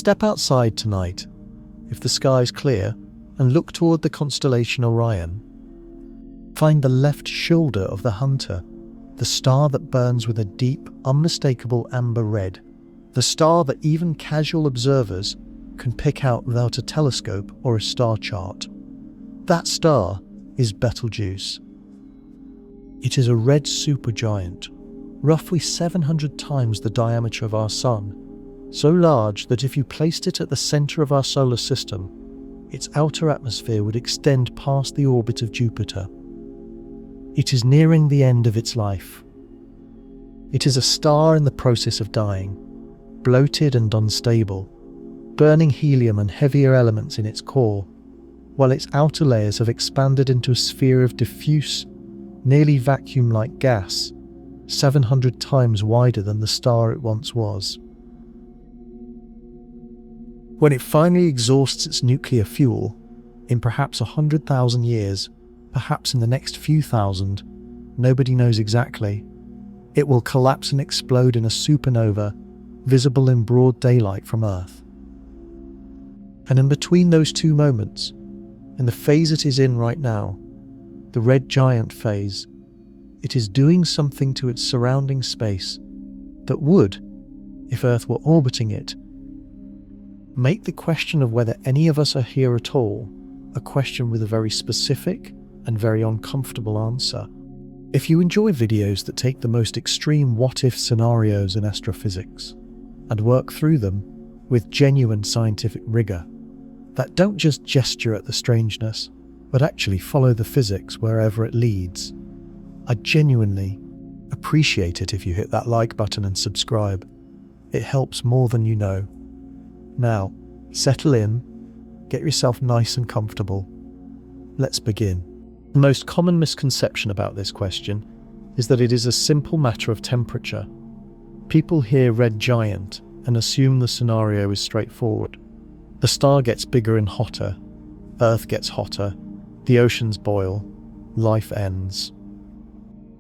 step outside tonight, if the sky's clear, and look toward the constellation Orion. Find the left shoulder of the Hunter, the star that burns with a deep, unmistakable amber red, the star that even casual observers can pick out without a telescope or a star chart. That star is Betelgeuse. It is a red supergiant, roughly 700 times the diameter of our Sun, so large that if you placed it at the centre of our solar system, its outer atmosphere would extend past the orbit of Jupiter. It is nearing the end of its life. It is a star in the process of dying, bloated and unstable, burning helium and heavier elements in its core, while its outer layers have expanded into a sphere of diffuse, nearly vacuum-like gas, 700 times wider than the star it once was. When it finally exhausts its nuclear fuel, in perhaps 100,000 years, perhaps in the next few thousand, nobody knows exactly, it will collapse and explode in a supernova visible in broad daylight from Earth. And in between those two moments, in the phase it is in right now, the red giant phase, it is doing something to its surrounding space that would, if Earth were orbiting it, make the question of whether any of us are here at all a question with a very specific and very uncomfortable answer. If you enjoy videos that take the most extreme what-if scenarios in astrophysics and work through them with genuine scientific rigour, that don't just gesture at the strangeness, but actually follow the physics wherever it leads, I genuinely appreciate it if you hit that like button and subscribe. It helps more than you know. Now, settle in, get yourself nice and comfortable. Let's begin. The most common misconception about this question is that it is a simple matter of temperature. People hear red giant and assume the scenario is straightforward. The star gets bigger and hotter, Earth gets hotter, the oceans boil, life ends.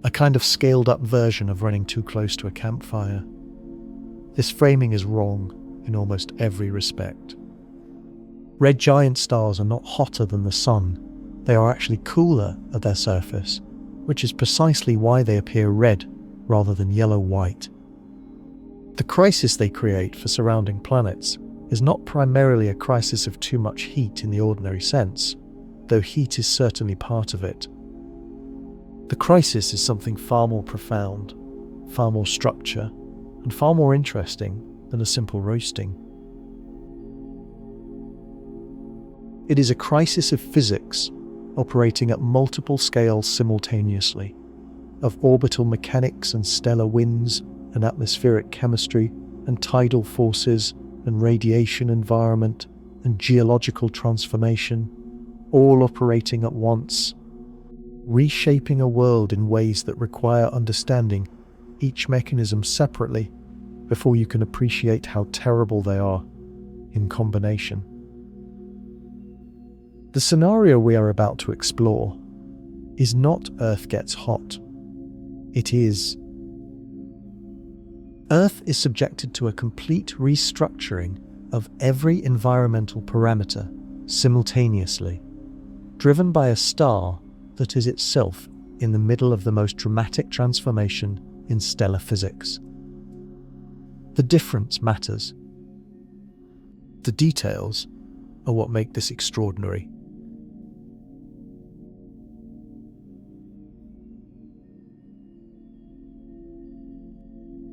A kind of scaled-up version of running too close to a campfire. This framing is wrong in almost every respect. Red giant stars are not hotter than the Sun. They are actually cooler at their surface, which is precisely why they appear red rather than yellow-white. The crisis they create for surrounding planets is not primarily a crisis of too much heat in the ordinary sense, though heat is certainly part of it. The crisis is something far more profound, far more structure, and far more interesting than a simple roasting. It is a crisis of physics operating at multiple scales simultaneously, of orbital mechanics and stellar winds and atmospheric chemistry and tidal forces and radiation environment and geological transformation, all operating at once, reshaping a world in ways that require understanding each mechanism separately before you can appreciate how terrible they are in combination. The scenario we are about to explore is not Earth gets hot. It is Earth is subjected to a complete restructuring of every environmental parameter simultaneously, driven by a star that is itself in the middle of the most dramatic transformation in stellar physics. The difference matters. The details are what make this extraordinary.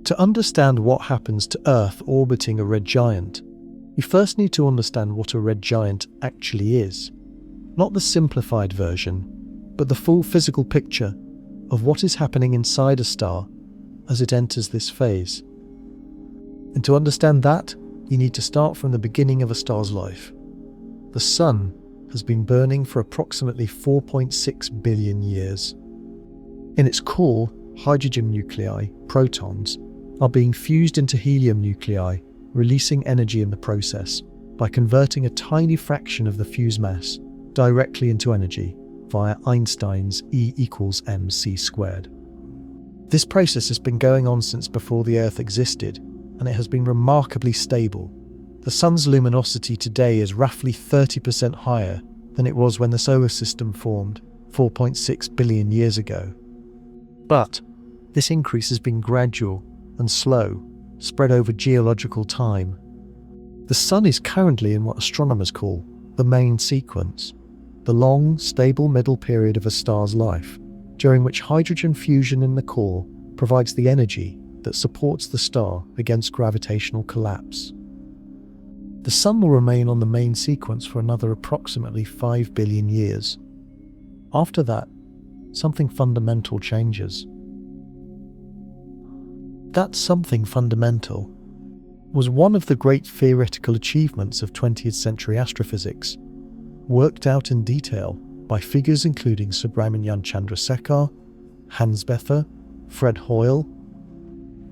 To understand what happens to Earth orbiting a red giant, you first need to understand what a red giant actually is. Not the simplified version, but the full physical picture of what is happening inside a star as it enters this phase. And to understand that, you need to start from the beginning of a star's life. The Sun has been burning for approximately 4.6 billion years. In its core, hydrogen nuclei, protons, are being fused into helium nuclei, releasing energy in the process by converting a tiny fraction of the fuse mass directly into energy via Einstein's E=mc². This process has been going on since before the Earth existed, and it has been remarkably stable, The Sun's luminosity today is roughly 30% higher than it was when the solar system formed 4.6 billion years ago. But this increase has been gradual and slow, spread over geological time. The Sun is currently in what astronomers call the main sequence, the long, stable middle period of a star's life, during which hydrogen fusion in the core provides the energy that supports the star against gravitational collapse. The Sun will remain on the main sequence for another approximately 5 billion years. After that, something fundamental changes. That something fundamental was one of the great theoretical achievements of 20th century astrophysics, worked out in detail by figures including Subrahmanyan Chandrasekhar, Hans Bethe, Fred Hoyle,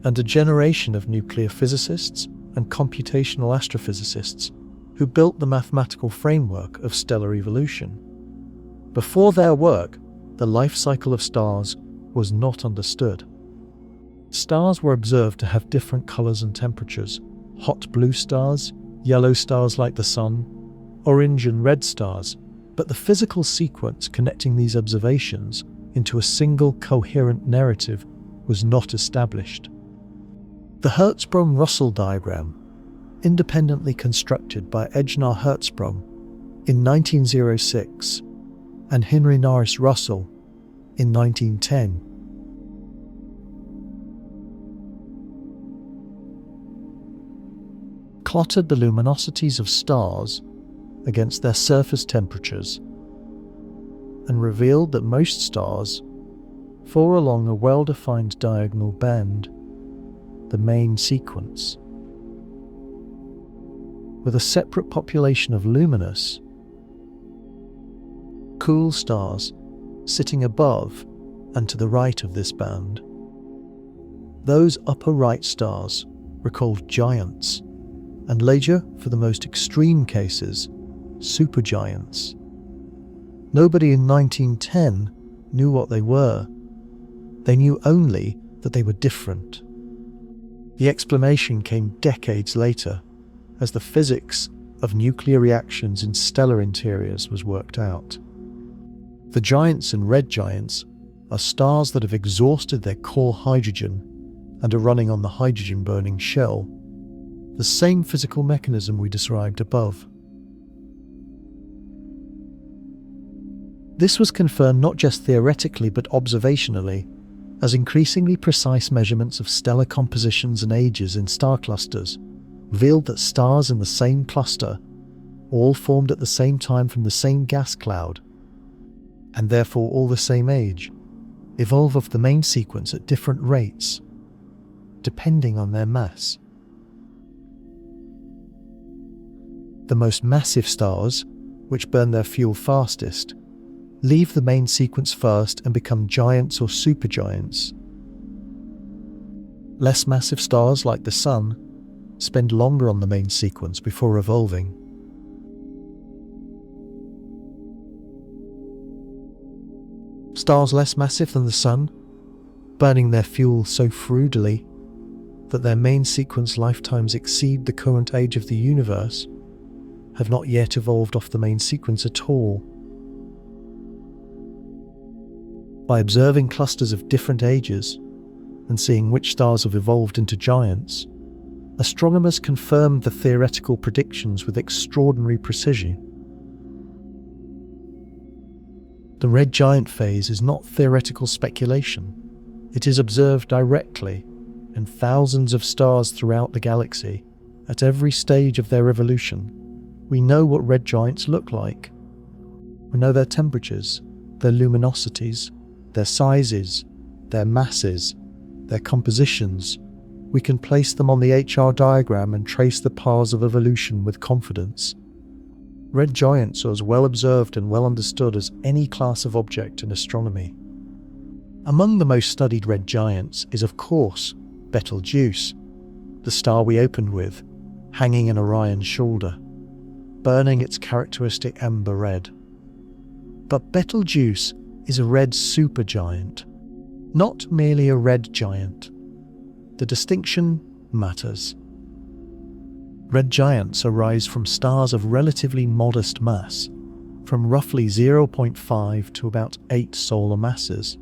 and a generation of nuclear physicists and computational astrophysicists who built the mathematical framework of stellar evolution. Before their work, the life cycle of stars was not understood. Stars were observed to have different colours and temperatures: hot blue stars, yellow stars like the Sun, orange and red stars, but the physical sequence connecting these observations into a single coherent narrative was not established. The Hertzsprung-Russell diagram, independently constructed by Ejnar Hertzsprung in 1906 and Henry Norris Russell in 1910, plotted the luminosities of stars against their surface temperatures and revealed that most stars fall along a well-defined diagonal band, the main sequence, with a separate population of luminous, cool stars sitting above and to the right of this band. Those upper right stars were called giants, and later, for the most extreme cases, supergiants. Nobody in 1910 knew what they were. They knew only that they were different. The explanation came decades later, as the physics of nuclear reactions in stellar interiors was worked out. The giants and red giants are stars that have exhausted their core hydrogen and are running on the hydrogen-burning shell, the same physical mechanism we described above. This was confirmed not just theoretically but observationally, as increasingly precise measurements of stellar compositions and ages in star clusters revealed that stars in the same cluster, all formed at the same time from the same gas cloud, and therefore all the same age, evolve off the main sequence at different rates, depending on their mass. The most massive stars, which burn their fuel fastest, leave the main sequence first and become giants or supergiants. Less massive stars, like the Sun, spend longer on the main sequence before evolving. Stars less massive than the Sun, burning their fuel so frugally that their main sequence lifetimes exceed the current age of the universe, have not yet evolved off the main sequence at all. By observing clusters of different ages and seeing which stars have evolved into giants, astronomers confirmed the theoretical predictions with extraordinary precision. The red giant phase is not theoretical speculation. It is observed directly in thousands of stars throughout the galaxy at every stage of their evolution. We know what red giants look like. We know their temperatures, their luminosities, their sizes, their masses, their compositions. We can place them on the HR diagram and trace the paths of evolution with confidence. Red giants are as well observed and well understood as any class of object in astronomy. Among the most studied red giants is, of course, Betelgeuse, the star we opened with, hanging in Orion's shoulder, burning its characteristic amber red. But Betelgeuse is a red supergiant, not merely a red giant. The distinction matters. Red giants arise from stars of relatively modest mass, from roughly 0.5 to about 8 solar masses,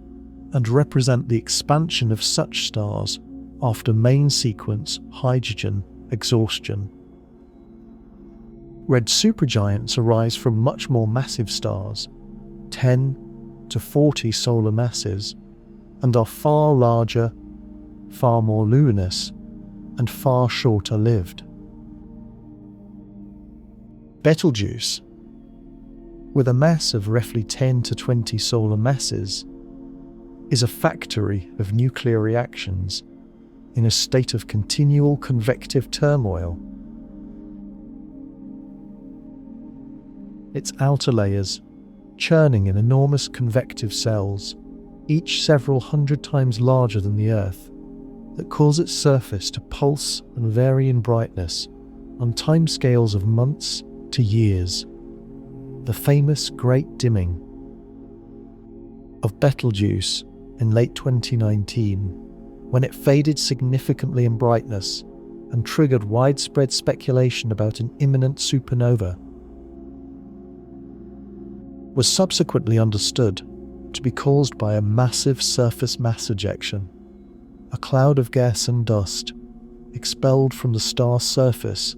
and represent the expansion of such stars after main sequence hydrogen exhaustion. Red supergiants arise from much more massive stars, 10 to 40 solar masses, and are far larger, far more luminous, and far shorter lived. Betelgeuse, with a mass of roughly 10 to 20 solar masses, is a factory of nuclear reactions in a state of continual convective turmoil. Its outer layers, churning in enormous convective cells, each several hundred times larger than the Earth, that cause its surface to pulse and vary in brightness on timescales of months to years. The famous Great Dimming of Betelgeuse in late 2019, when it faded significantly in brightness and triggered widespread speculation about an imminent supernova, was subsequently understood to be caused by a massive surface mass ejection, a cloud of gas and dust expelled from the star's surface,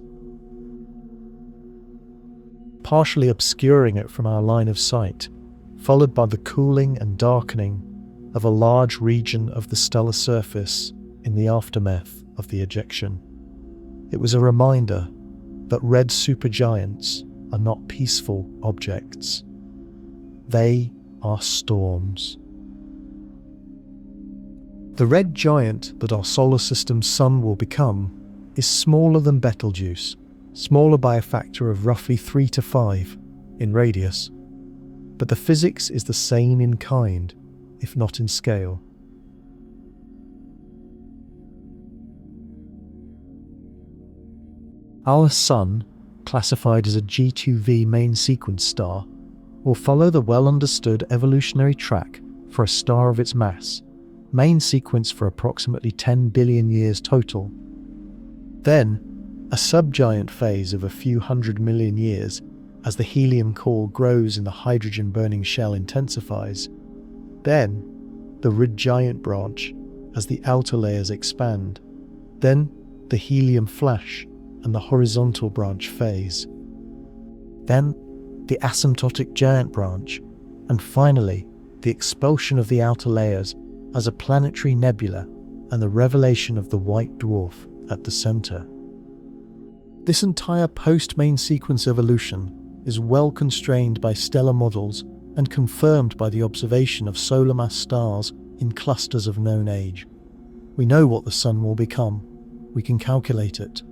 partially obscuring it from our line of sight, followed by the cooling and darkening of a large region of the stellar surface in the aftermath of the ejection. It was a reminder that red supergiants are not peaceful objects. They are storms. The red giant that our solar system's sun will become is smaller than Betelgeuse, smaller by a factor of roughly 3 to 5 in radius, but the physics is the same in kind, if not in scale. Our Sun, classified as a G2V main sequence star, will follow the well-understood evolutionary track for a star of its mass, main sequence for approximately 10 billion years total. Then, a subgiant phase of a few 100 million years as the helium core grows in the hydrogen-burning shell intensifies. Then, the red giant branch as the outer layers expand. Then, the helium flash and the horizontal branch phase. Then, the asymptotic giant branch, and finally, the expulsion of the outer layers as a planetary nebula and the revelation of the white dwarf at the center. This entire post-main sequence evolution is well constrained by stellar models and confirmed by the observation of solar mass stars in clusters of known age. We know what the sun will become. We can calculate it.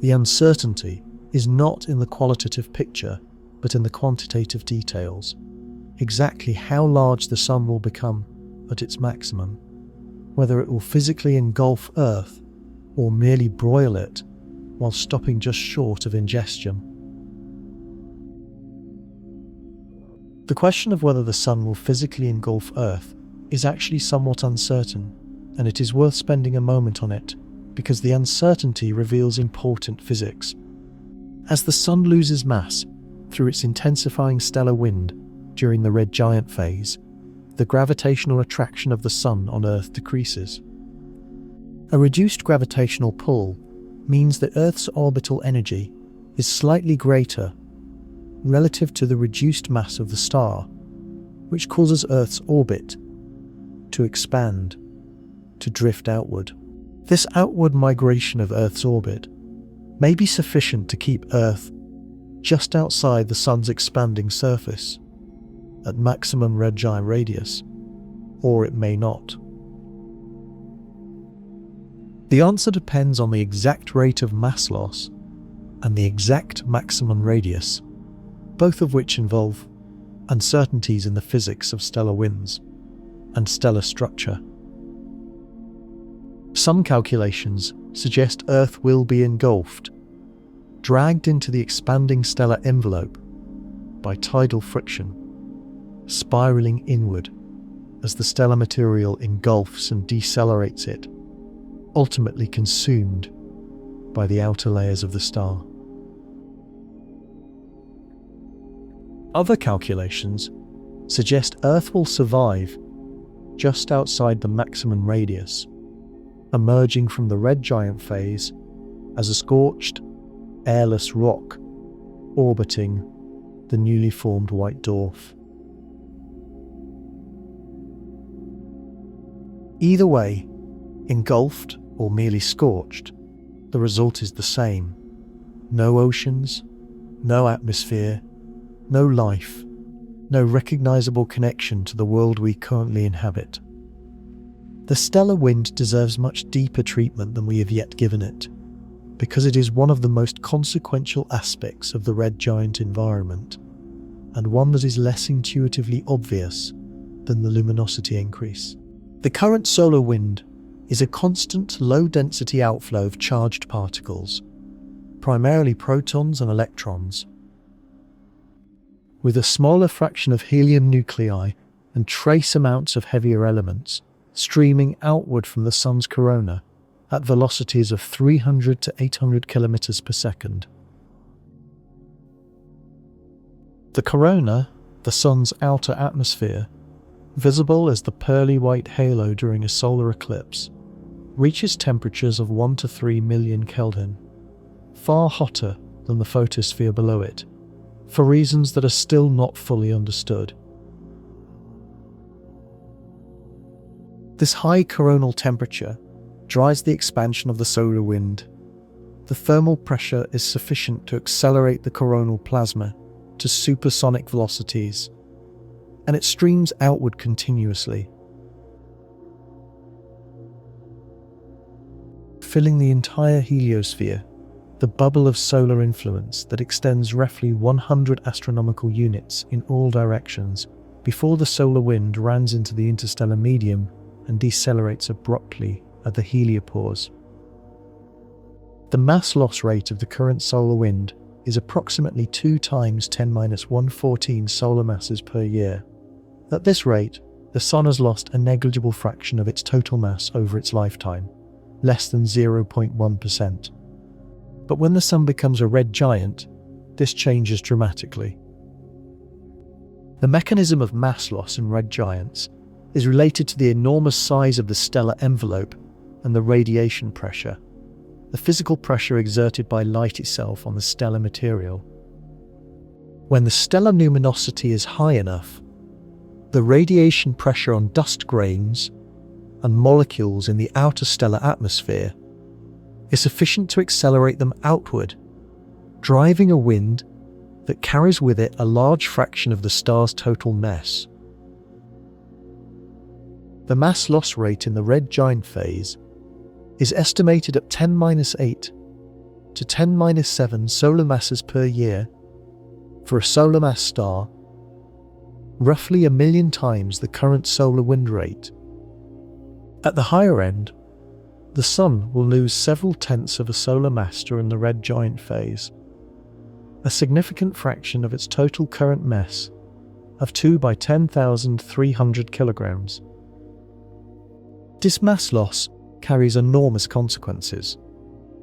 The uncertainty is not in the qualitative picture, but in the quantitative details. Exactly how large the sun will become at its maximum, whether it will physically engulf Earth or merely broil it while stopping just short of ingestion. The question of whether the sun will physically engulf Earth is actually somewhat uncertain, and it is worth spending a moment on it because the uncertainty reveals important physics. As the sun loses mass through its intensifying stellar wind during the red giant phase, the gravitational attraction of the sun on Earth decreases. A reduced gravitational pull means that Earth's orbital energy is slightly greater relative to the reduced mass of the star, which causes Earth's orbit to expand, to drift outward. This outward migration of Earth's orbit may be sufficient to keep Earth just outside the sun's expanding surface at maximum red giant radius, or it may not. The answer depends on the exact rate of mass loss and the exact maximum radius, both of which involve uncertainties in the physics of stellar winds and stellar structure. Some calculations suggest Earth will be engulfed, dragged into the expanding stellar envelope by tidal friction, spiraling inward as the stellar material engulfs and decelerates it, ultimately consumed by the outer layers of the star. Other calculations suggest Earth will survive just outside the maximum radius, emerging from the red giant phase as a scorched, airless rock orbiting the newly formed white dwarf. Either way, engulfed or merely scorched, the result is the same. No oceans, no atmosphere, no life, no recognizable connection to the world we currently inhabit. The stellar wind deserves much deeper treatment than we have yet given it, because it is one of the most consequential aspects of the red giant environment, and one that is less intuitively obvious than the luminosity increase. The current solar wind is a constant low-density outflow of charged particles, primarily protons and electrons, with a smaller fraction of helium nuclei and trace amounts of heavier elements streaming outward from the Sun's corona at velocities of 300 to 800 kilometers per second. The corona, the Sun's outer atmosphere, visible as the pearly white halo during a solar eclipse, reaches temperatures of 1 to 3 million Kelvin, far hotter than the photosphere below it, for reasons that are still not fully understood. This high coronal temperature drives the expansion of the solar wind. The thermal pressure is sufficient to accelerate the coronal plasma to supersonic velocities, and it streams outward continuously, filling the entire heliosphere, the bubble of solar influence that extends roughly 100 astronomical units in all directions before the solar wind runs into the interstellar medium and decelerates abruptly at the heliopause. The mass loss rate of the current solar wind is approximately 2 times 10⁻⁴ solar masses per year. At this rate, the Sun has lost a negligible fraction of its total mass over its lifetime, less than 0.1%. But when the Sun becomes a red giant, this changes dramatically. The mechanism of mass loss in red giants is related to the enormous size of the stellar envelope and the radiation pressure, the physical pressure exerted by light itself on the stellar material. When the stellar luminosity is high enough, the radiation pressure on dust grains and molecules in the outer stellar atmosphere is sufficient to accelerate them outward, driving a wind that carries with it a large fraction of the star's total mass. The mass loss rate in the red giant phase is estimated at 10⁻⁸ to 10⁻⁷ solar masses per year for a solar mass star, roughly 1,000,000 times the current solar wind rate. At the higher end, the Sun will lose several tenths of a solar mass during the red giant phase, a significant fraction of its total current mass of 2 by 10,300 kilograms. This mass loss carries enormous consequences.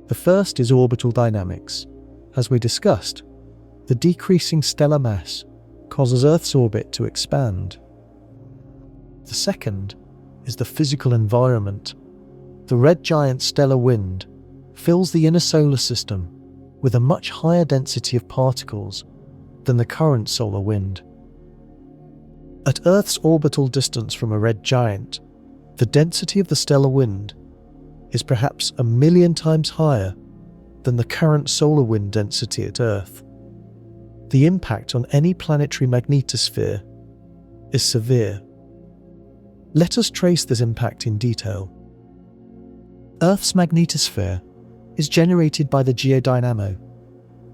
The first is orbital dynamics. As we discussed, the decreasing stellar mass causes Earth's orbit to expand. The second is the physical environment. The red giant stellar wind fills the inner solar system with a much higher density of particles than the current solar wind. At Earth's orbital distance from a red giant, the density of the stellar wind is perhaps 1,000,000 times higher than the current solar wind density at Earth. The impact on any planetary magnetosphere is severe. Let us trace this impact in detail. Earth's magnetosphere is generated by the geodynamo,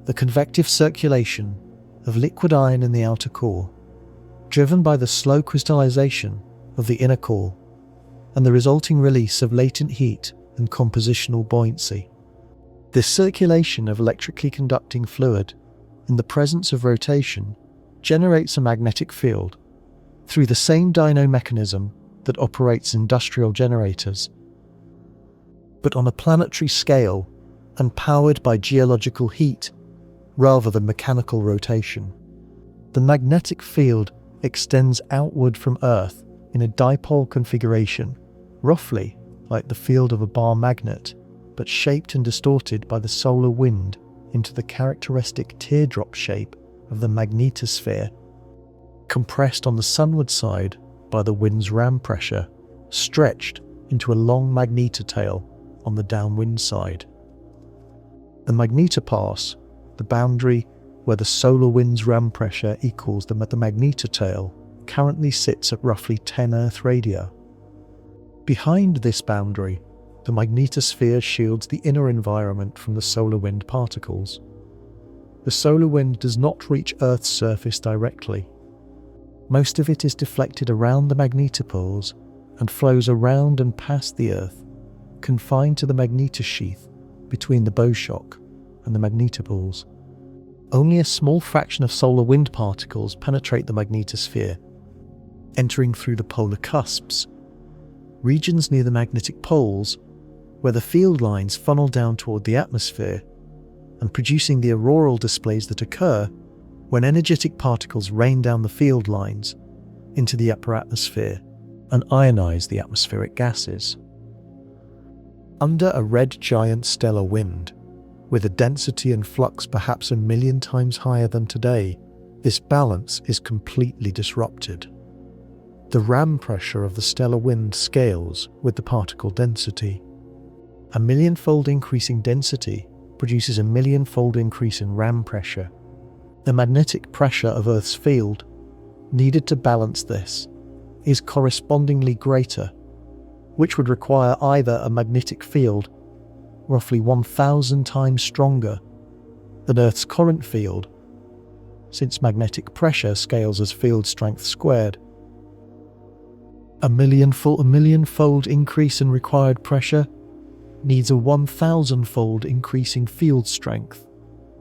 the convective circulation of liquid iron in the outer core, driven by the slow crystallization of the inner core and the resulting release of latent heat and compositional buoyancy. This circulation of electrically conducting fluid in the presence of rotation generates a magnetic field through the same dyno mechanism that operates industrial generators. But on a planetary scale, and powered by geological heat rather than mechanical rotation. The magnetic field extends outward from Earth in a dipole configuration, roughly like the field of a bar magnet, but shaped and distorted by the solar wind into the characteristic teardrop shape of the magnetosphere, compressed on the sunward side by the wind's ram pressure, stretched into a long magnetotail on the downwind side. The magnetopass, the boundary where the solar wind's ram pressure equals the magnetotail, currently sits at roughly 10 Earth radii. Behind this boundary, the magnetosphere shields the inner environment from the solar wind particles. The solar wind does not reach Earth's surface directly. Most of it is deflected around the magnetopoles and flows around and past the Earth, confined to the magnetosheath between the bow shock and the magnetopoles. Only a small fraction of solar wind particles penetrate the magnetosphere, entering through the polar cusps, regions near the magnetic poles where the field lines funnel down toward the atmosphere, and producing the auroral displays that occur when energetic particles rain down the field lines into the upper atmosphere and ionize the atmospheric gases. Under a red giant stellar wind, with a density and flux perhaps 1 million times higher than today, this balance is completely disrupted. The ram pressure of the stellar wind scales with the particle density. A millionfold increase in density produces a millionfold increase in ram pressure. The magnetic pressure of Earth's field, needed to balance this, is correspondingly greater, which would require either a magnetic field roughly 1,000 times stronger than Earth's current field, since magnetic pressure scales as field strength squared. A millionfold increase in required pressure needs a 1,000-fold increase in field strength,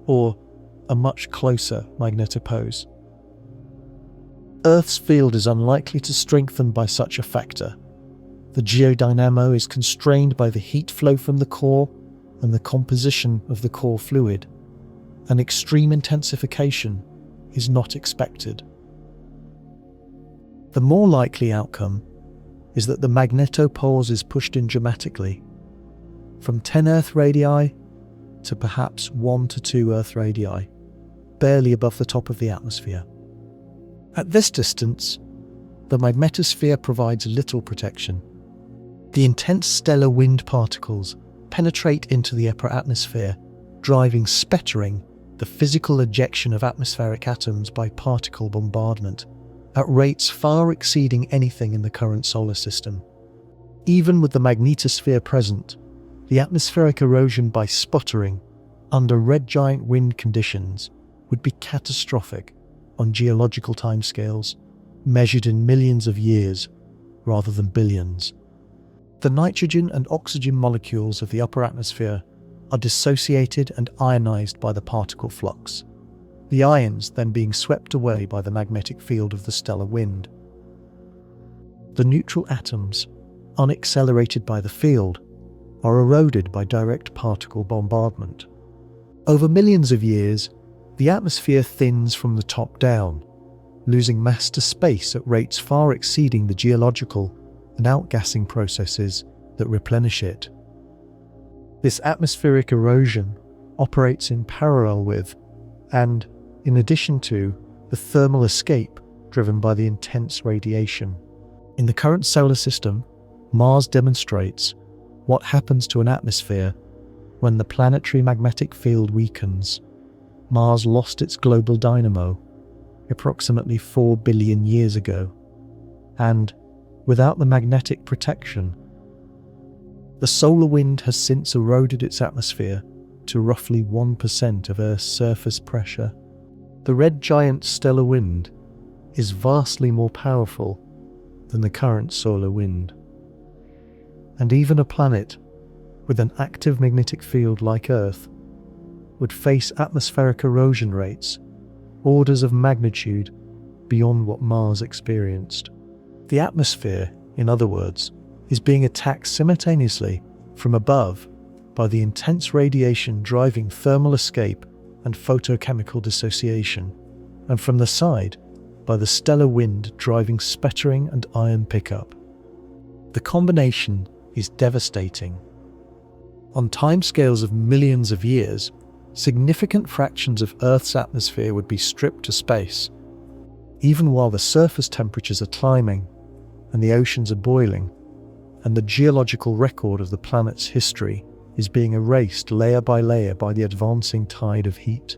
or a much closer magnetopause. Earth's field is unlikely to strengthen by such a factor. The geodynamo is constrained by the heat flow from the core and the composition of the core fluid. An extreme intensification is not expected. The more likely outcome is that the magnetopause is pushed in dramatically, from 10 Earth radii to perhaps 1 to 2 Earth radii, barely above the top of the atmosphere. At this distance, the magnetosphere provides little protection. The intense stellar wind particles penetrate into the upper atmosphere, driving spettering, the physical ejection of atmospheric atoms by particle bombardment, at rates far exceeding anything in the current solar system. Even with the magnetosphere present, the atmospheric erosion by sputtering under red giant wind conditions would be catastrophic on geological timescales, measured in millions of years rather than billions. The nitrogen and oxygen molecules of the upper atmosphere are dissociated and ionized by the particle flux, the ions then being swept away by the magnetic field of the stellar wind. The neutral atoms, unaccelerated by the field, are eroded by direct particle bombardment. Over millions of years, the atmosphere thins from the top down, losing mass to space at rates far exceeding the geological and outgassing processes that replenish it. This atmospheric erosion operates in parallel with, and in addition to, the thermal escape driven by the intense radiation. In the current solar system, Mars demonstrates what happens to an atmosphere when the planetary magnetic field weakens. Mars lost its global dynamo approximately 4 billion years ago, and without the magnetic protection, the solar wind has since eroded its atmosphere to roughly 1% of Earth's surface pressure. The red giant stellar wind is vastly more powerful than the current solar wind. And even a planet with an active magnetic field like Earth would face atmospheric erosion rates orders of magnitude beyond what Mars experienced. The atmosphere, in other words, is being attacked simultaneously from above by the intense radiation driving thermal escape and photochemical dissociation, and from the side by the stellar wind driving sputtering and ion pickup. The combination is devastating. On timescales of millions of years, significant fractions of Earth's atmosphere would be stripped to space, even while the surface temperatures are climbing and the oceans are boiling, and the geological record of the planet's history is being erased layer by layer by the advancing tide of heat.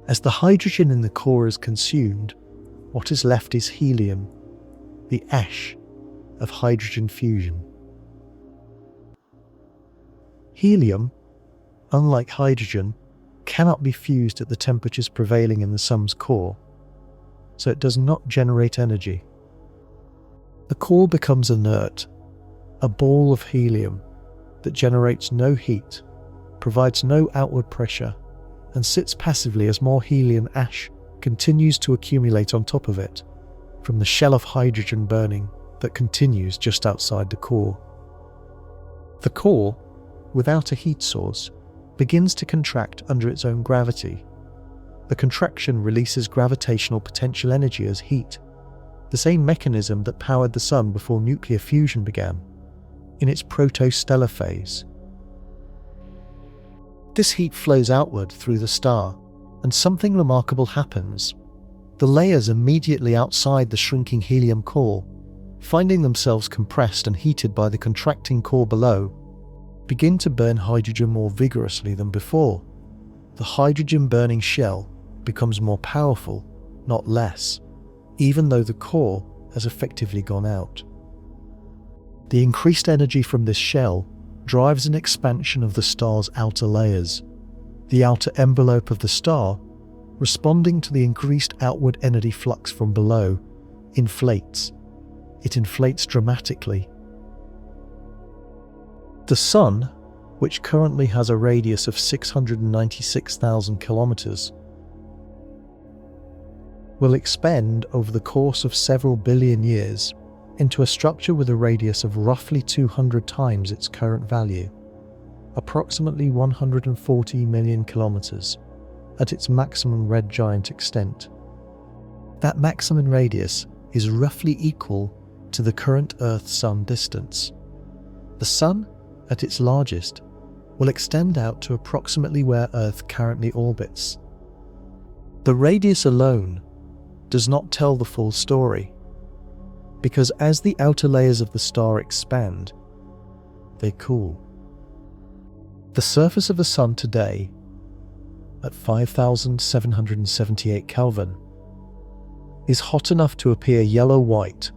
As the hydrogen in the core is consumed, what is left is helium, the ash of hydrogen fusion. Helium, unlike hydrogen, cannot be fused at the temperatures prevailing in the sun's core, so it does not generate energy. The core becomes inert, a ball of helium that generates no heat, provides no outward pressure, and sits passively as more helium ash continues to accumulate on top of it, from the shell of hydrogen burning that continues just outside the core. The core, without a heat source, begins to contract under its own gravity. The contraction releases gravitational potential energy as heat, the same mechanism that powered the sun before nuclear fusion began, in its protostellar phase. This heat flows outward through the star, and something remarkable happens. The layers immediately outside the shrinking helium core, finding themselves compressed and heated by the contracting core below, begin to burn hydrogen more vigorously than before. The hydrogen-burning shell becomes more powerful, not less, even though the core has effectively gone out. The increased energy from this shell drives an expansion of the star's outer layers. The outer envelope of the star, responding to the increased outward energy flux from below, inflates. It inflates dramatically. The Sun, which currently has a radius of 696,000 kilometers, will expand over the course of several billion years into a structure with a radius of roughly 200 times its current value, approximately 140 million kilometers, at its maximum red giant extent. That maximum radius is roughly equal to the current Earth-Sun distance. The Sun, at its largest, will extend out to approximately where Earth currently orbits. The radius alone does not tell the full story, because as the outer layers of the star expand, they cool. The surface of the Sun today, at 5,778 Kelvin, is hot enough to appear yellow-white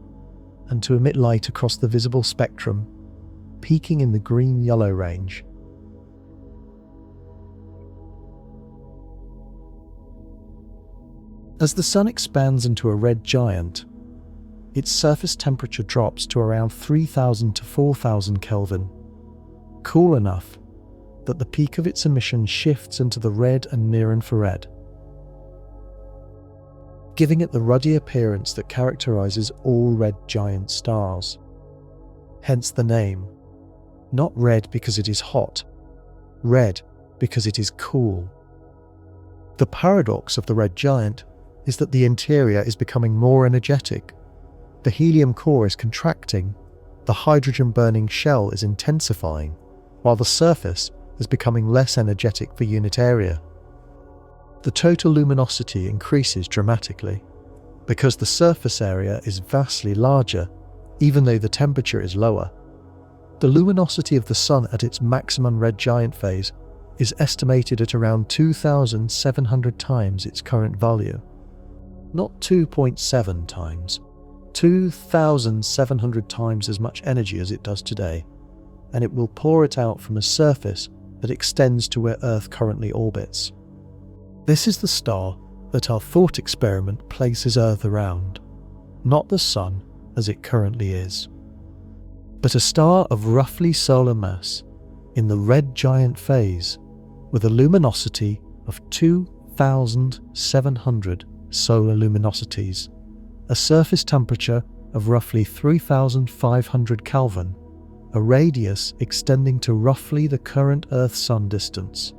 and to emit light across the visible spectrum, peaking in the green-yellow range. As the Sun expands into a red giant, its surface temperature drops to around 3,000 to 4,000 Kelvin, cool enough that the peak of its emission shifts into the red and near-infrared, giving it the ruddy appearance that characterizes all red giant stars. Hence the name. Not red because it is hot, red because it is cool. The paradox of the red giant is that the interior is becoming more energetic. The helium core is contracting, the hydrogen-burning shell is intensifying, while the surface is becoming less energetic for unit area. The total luminosity increases dramatically, because the surface area is vastly larger, even though the temperature is lower. The luminosity of the Sun at its maximum red giant phase is estimated at around 2,700 times its current value. Not 2.7 times, 2,700 times as much energy as it does today, and it will pour it out from a surface that extends to where Earth currently orbits. This is the star that our thought experiment places Earth around, not the Sun as it currently is, but a star of roughly solar mass in the red giant phase with a luminosity of 2,700 solar luminosities, a surface temperature of roughly 3,500 Kelvin, a radius extending to roughly the current Earth-Sun distance,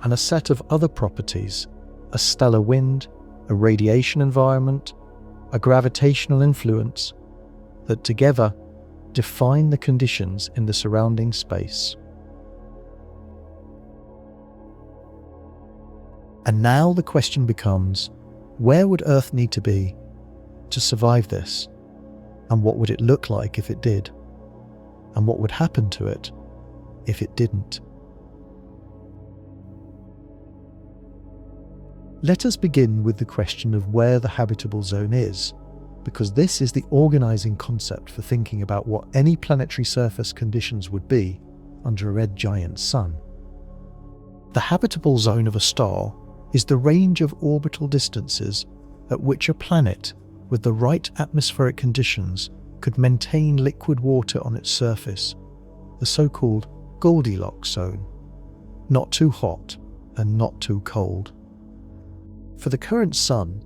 and a set of other properties, a stellar wind, a radiation environment, a gravitational influence, that together define the conditions in the surrounding space. And now the question becomes, where would Earth need to be to survive this? And what would it look like if it did? And what would happen to it if it didn't? Let us begin with the question of where the habitable zone is, because this is the organizing concept for thinking about what any planetary surface conditions would be under a red giant sun. The habitable zone of a star is the range of orbital distances at which a planet with the right atmospheric conditions could maintain liquid water on its surface, the so-called Goldilocks zone, not too hot and not too cold. For the current Sun,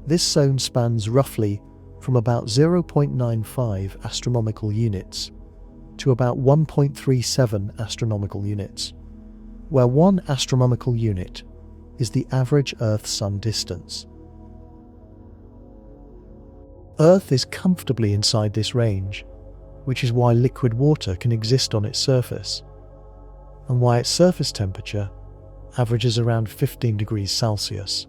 this zone spans roughly from about 0.95 astronomical units to about 1.37 astronomical units, where 1 astronomical unit is the average Earth-Sun distance. Earth is comfortably inside this range, which is why liquid water can exist on its surface, and why its surface temperature averages around 15 degrees Celsius.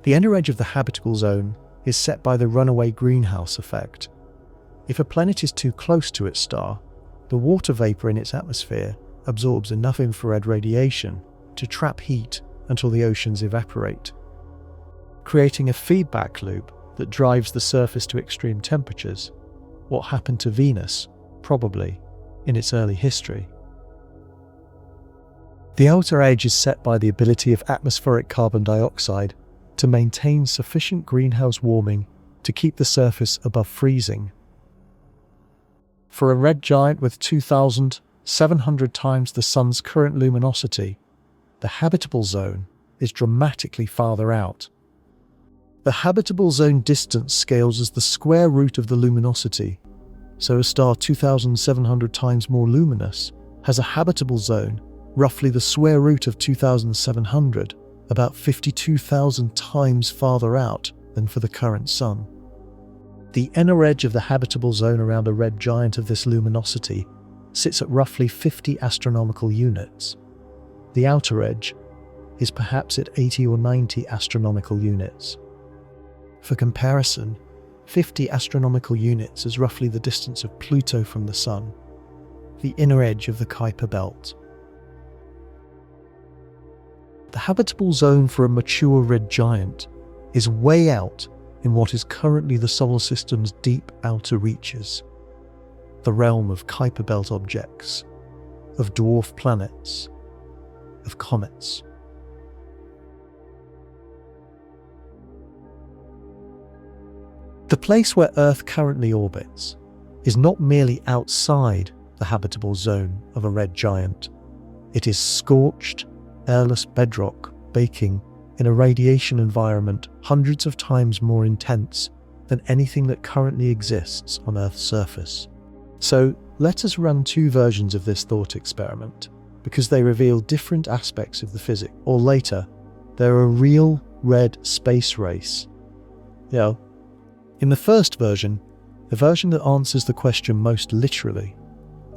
The inner edge of the habitable zone is set by the runaway greenhouse effect. If a planet is too close to its star, the water vapor in its atmosphere absorbs enough infrared radiation to trap heat until the oceans evaporate, creating a feedback loop that drives the surface to extreme temperatures, what happened to Venus, probably, in its early history. The outer edge is set by the ability of atmospheric carbon dioxide to maintain sufficient greenhouse warming to keep the surface above freezing. For a red giant with 2,700 times the Sun's current luminosity, the habitable zone is dramatically farther out. The habitable zone distance scales as the square root of the luminosity, so a star 2,700 times more luminous has a habitable zone roughly the square root of 2,700, about 52,000 times farther out than for the current Sun. The inner edge of the habitable zone around a red giant of this luminosity sits at roughly 50 astronomical units. The outer edge is perhaps at 80 or 90 astronomical units. For comparison, 50 astronomical units is roughly the distance of Pluto from the Sun, the inner edge of the Kuiper belt. The habitable zone for a mature red giant is way out in what is currently the solar system's deep outer reaches, the realm of Kuiper belt objects, of dwarf planets, of comets. The place where Earth currently orbits is not merely outside the habitable zone of a red giant. It is scorched, airless bedrock baking in a radiation environment hundreds of times more intense than anything that currently exists on Earth's surface. So let us run 2 versions of this thought experiment, because they reveal different aspects of the physics. Or later, they're a real red space race. In the first version, the version that answers the question most literally,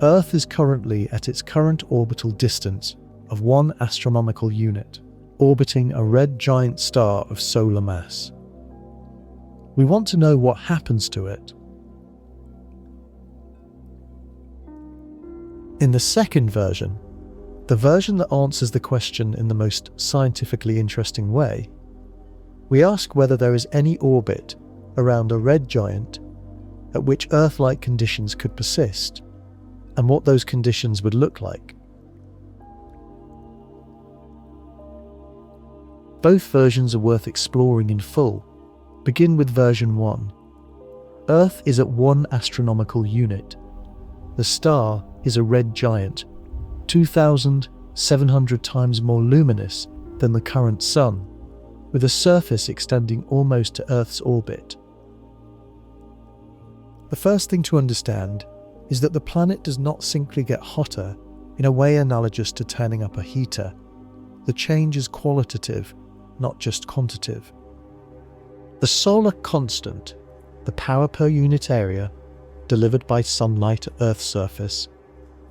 Earth is currently at its current orbital distance of 1 astronomical unit, orbiting a red giant star of solar mass. We want to know what happens to it. In the second version, the version that answers the question in the most scientifically interesting way, we ask whether there is any orbit around a red giant at which Earth-like conditions could persist, and what those conditions would look like. Both versions are worth exploring in full. Begin with version 1. Earth is at 1 astronomical unit. The star is a red giant, 2,700 times more luminous than the current Sun, with a surface extending almost to Earth's orbit. The first thing to understand is that the planet does not simply get hotter in a way analogous to turning up a heater. The change is qualitative, not just quantitative. The solar constant, the power per unit area delivered by sunlight at Earth's surface,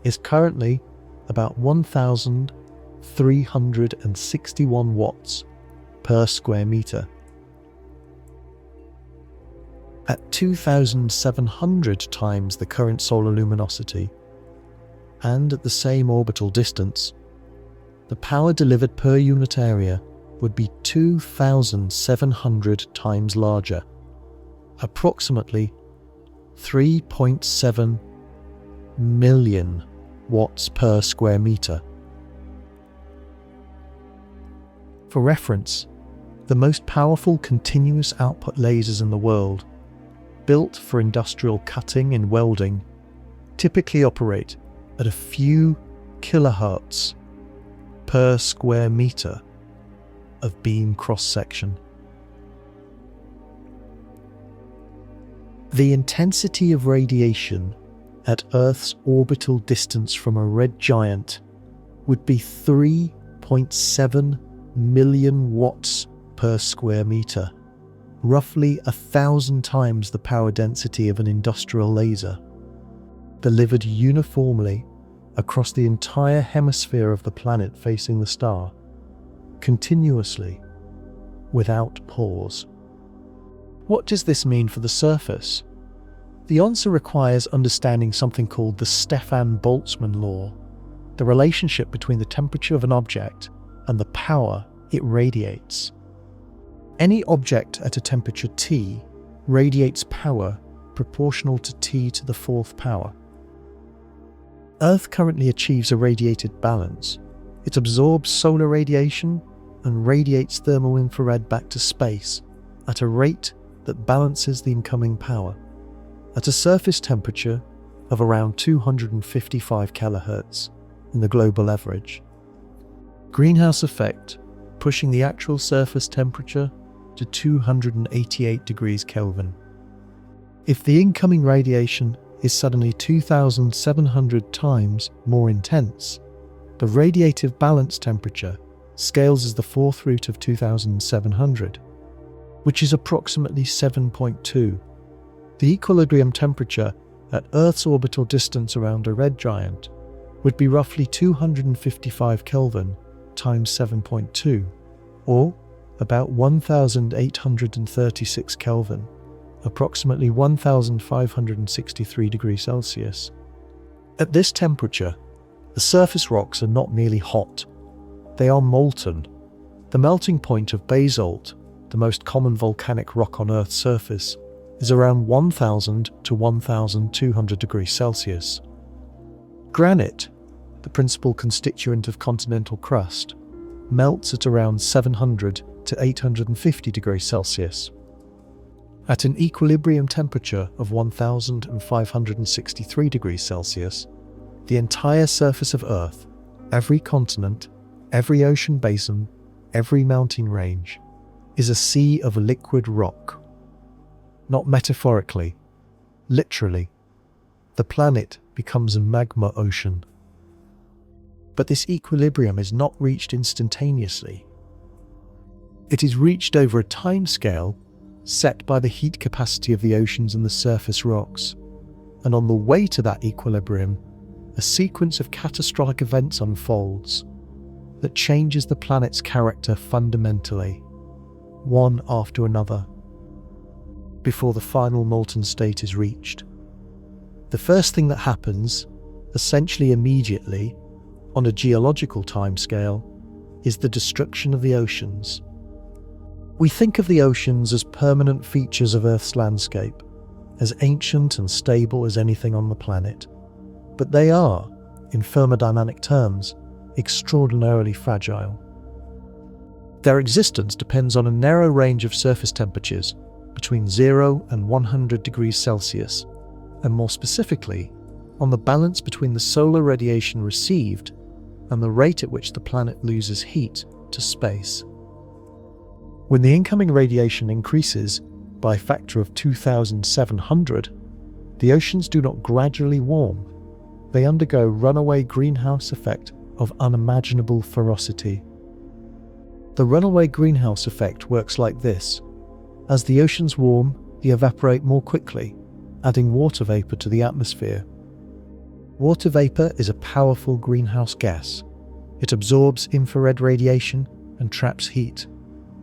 is currently about 1,361 watts per square meter. At 2,700 times the current solar luminosity, and at the same orbital distance, the power delivered per unit area would be 2,700 times larger, approximately 3.7 million watts per square meter. For reference, the most powerful continuous output lasers in the world, built for industrial cutting and welding, typically operate at a few kilohertz per square meter of beam cross-section. The intensity of radiation at Earth's orbital distance from a red giant would be 3.7 million watts per square meter, roughly 1,000 times the power density of an industrial laser, delivered uniformly across the entire hemisphere of the planet facing the star, continuously, without pause. What does this mean for the surface? The answer requires understanding something called the Stefan-Boltzmann law, the relationship between the temperature of an object and the power it radiates. Any object at a temperature T radiates power proportional to T to the fourth power. Earth currently achieves a radiated balance. It absorbs solar radiation and radiates thermal infrared back to space at a rate that balances the incoming power, at a surface temperature of around 255 kHz in the global average. Greenhouse effect pushing the actual surface temperature to 288 degrees Kelvin. If the incoming radiation is suddenly 2,700 times more intense, the radiative balance temperature scales as the fourth root of 2,700, which is approximately 7.2. The equilibrium temperature at Earth's orbital distance around a red giant would be roughly 255 Kelvin times 7.2, or about 1,836 Kelvin, approximately 1,563 degrees Celsius. At this temperature, the surface rocks are not merely hot, they are molten. The melting point of basalt, the most common volcanic rock on Earth's surface, is around 1,000 to 1,200 degrees Celsius. Granite, the principal constituent of continental crust, melts at around 700 to 850 degrees Celsius. At an equilibrium temperature of 1,563 degrees Celsius, the entire surface of Earth, every continent, every ocean basin, every mountain range, is a sea of liquid rock. Not metaphorically, literally, the planet becomes a magma ocean. But this equilibrium is not reached instantaneously. It is reached over a time scale set by the heat capacity of the oceans and the surface rocks, and on the way to that equilibrium, a sequence of catastrophic events unfolds that changes the planet's character fundamentally, one after another, before the final molten state is reached. The first thing that happens, essentially immediately, on a geological timescale, is the destruction of the oceans. We think of the oceans as permanent features of Earth's landscape, as ancient and stable as anything on the planet. But they are, in thermodynamic terms, extraordinarily fragile. Their existence depends on a narrow range of surface temperatures between 0 and 100 degrees Celsius, and more specifically, on the balance between the solar radiation received and the rate at which the planet loses heat to space. When the incoming radiation increases by a factor of 2,700, The oceans do not gradually warm. They undergo runaway greenhouse effect of unimaginable ferocity. The runaway greenhouse effect works like this. As the oceans warm, they evaporate more quickly, adding water vapor to the atmosphere. Water vapor is a powerful greenhouse gas. It absorbs infrared radiation and traps heat,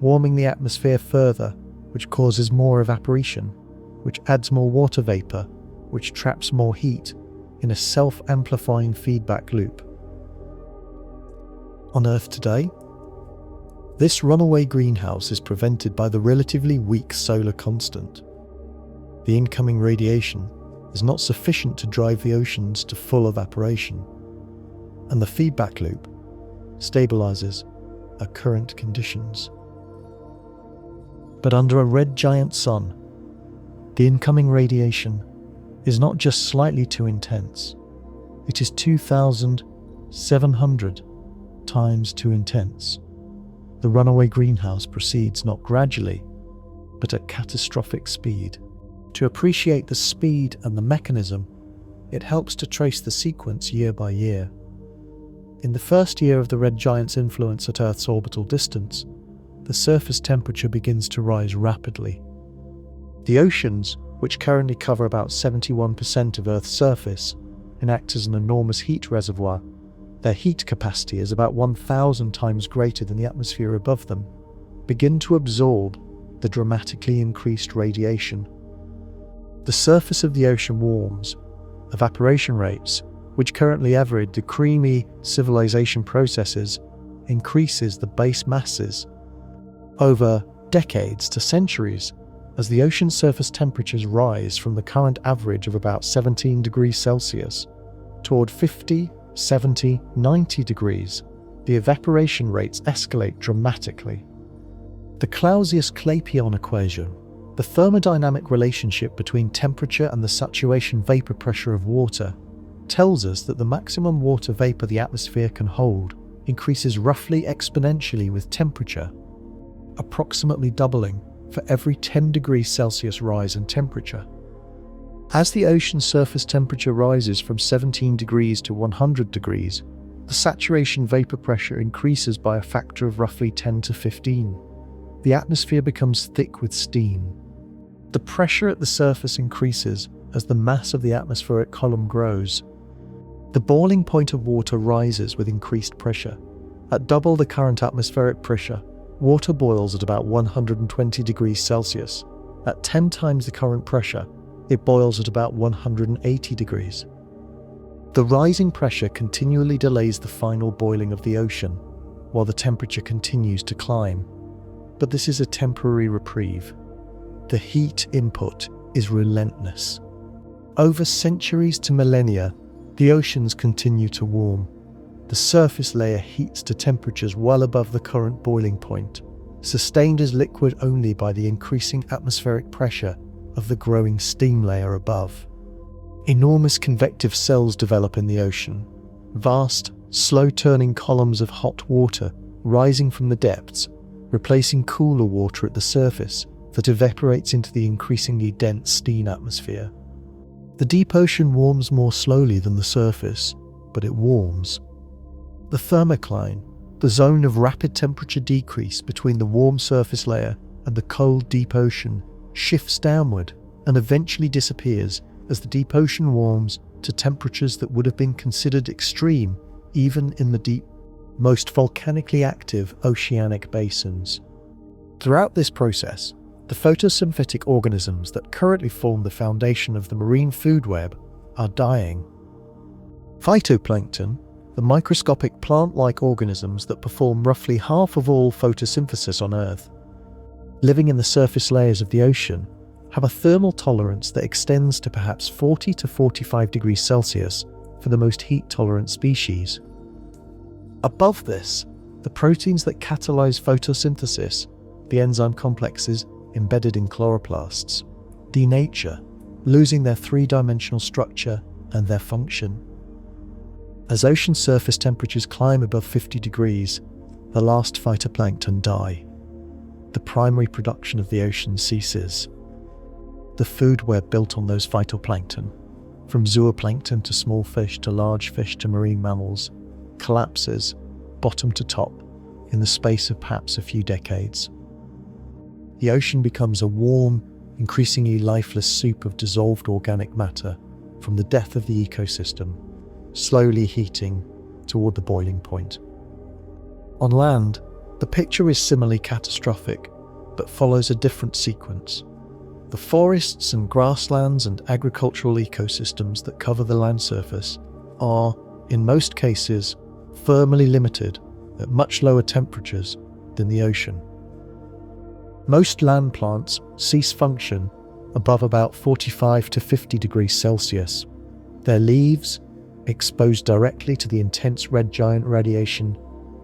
warming the atmosphere further, which causes more evaporation, which adds more water vapor, which traps more heat, in a self-amplifying feedback loop. On Earth today, this runaway greenhouse is prevented by the relatively weak solar constant. The incoming radiation is not sufficient to drive the oceans to full evaporation, and the feedback loop stabilizes at current conditions. But under a red giant sun, the incoming radiation is not just slightly too intense, it is 2,700 times too intense. The runaway greenhouse proceeds not gradually, but at catastrophic speed. To appreciate the speed and the mechanism, it helps to trace the sequence year by year. In the first year of the red giant's influence at Earth's orbital distance, the surface temperature begins to rise rapidly. The oceans, which currently cover about 71% of Earth's surface and act as an enormous heat reservoir, their heat capacity is about 1,000 times greater than the atmosphere above them, begin to absorb the dramatically increased radiation. The surface of the ocean warms. Evaporation rates, which currently average the creamy civilization processes, increases the base masses. Over decades to centuries, as the ocean surface temperatures rise from the current average of about 17 degrees Celsius toward 50, 70, 90 degrees, the evaporation rates escalate dramatically. The Clausius-Clapeyron equation, the thermodynamic relationship between temperature and the saturation vapor pressure of water, tells us that the maximum water vapor the atmosphere can hold increases roughly exponentially with temperature, approximately doubling for every 10 degrees Celsius rise in temperature. As the ocean surface temperature rises from 17 degrees to 100 degrees, the saturation vapor pressure increases by a factor of roughly 10 to 15. The atmosphere becomes thick with steam. The pressure at the surface increases as the mass of the atmospheric column grows. The boiling point of water rises with increased pressure. At double the current atmospheric pressure, water boils at about 120 degrees Celsius. At 10 times the current pressure, it boils at about 180 degrees. The rising pressure continually delays the final boiling of the ocean, while the temperature continues to climb. But this is a temporary reprieve. The heat input is relentless. Over centuries to millennia, the oceans continue to warm. The surface layer heats to temperatures well above the current boiling point, sustained as liquid only by the increasing atmospheric pressure of the growing steam layer above. Enormous convective cells develop in the ocean, vast, slow-turning columns of hot water rising from the depths, replacing cooler water at the surface that evaporates into the increasingly dense steam atmosphere. The deep ocean warms more slowly than the surface, but it warms. The thermocline, the zone of rapid temperature decrease between the warm surface layer and the cold deep ocean, shifts downward and eventually disappears as the deep ocean warms to temperatures that would have been considered extreme even in the deep, most volcanically active oceanic basins. Throughout this process, the photosynthetic organisms that currently form the foundation of the marine food web are dying. Phytoplankton, the microscopic plant-like organisms that perform roughly half of all photosynthesis on Earth, living in the surface layers of the ocean, have a thermal tolerance that extends to perhaps 40 to 45 degrees Celsius for the most heat-tolerant species. Above this, the proteins that catalyze photosynthesis, the enzyme complexes embedded in chloroplasts, denature, losing their three-dimensional structure and their function. As ocean surface temperatures climb above 50 degrees, the last phytoplankton die. The primary production of the ocean ceases. The food web built on those phytoplankton, from zooplankton to small fish to large fish to marine mammals, collapses, bottom to top, in the space of perhaps a few decades. The ocean becomes a warm, increasingly lifeless soup of dissolved organic matter from the death of the ecosystem, slowly heating toward the boiling point. On land, the picture is similarly catastrophic, but follows a different sequence. The forests and grasslands and agricultural ecosystems that cover the land surface are, in most cases, firmly limited at much lower temperatures than the ocean. Most land plants cease function above about 45 to 50 degrees Celsius. Their leaves, exposed directly to the intense red giant radiation,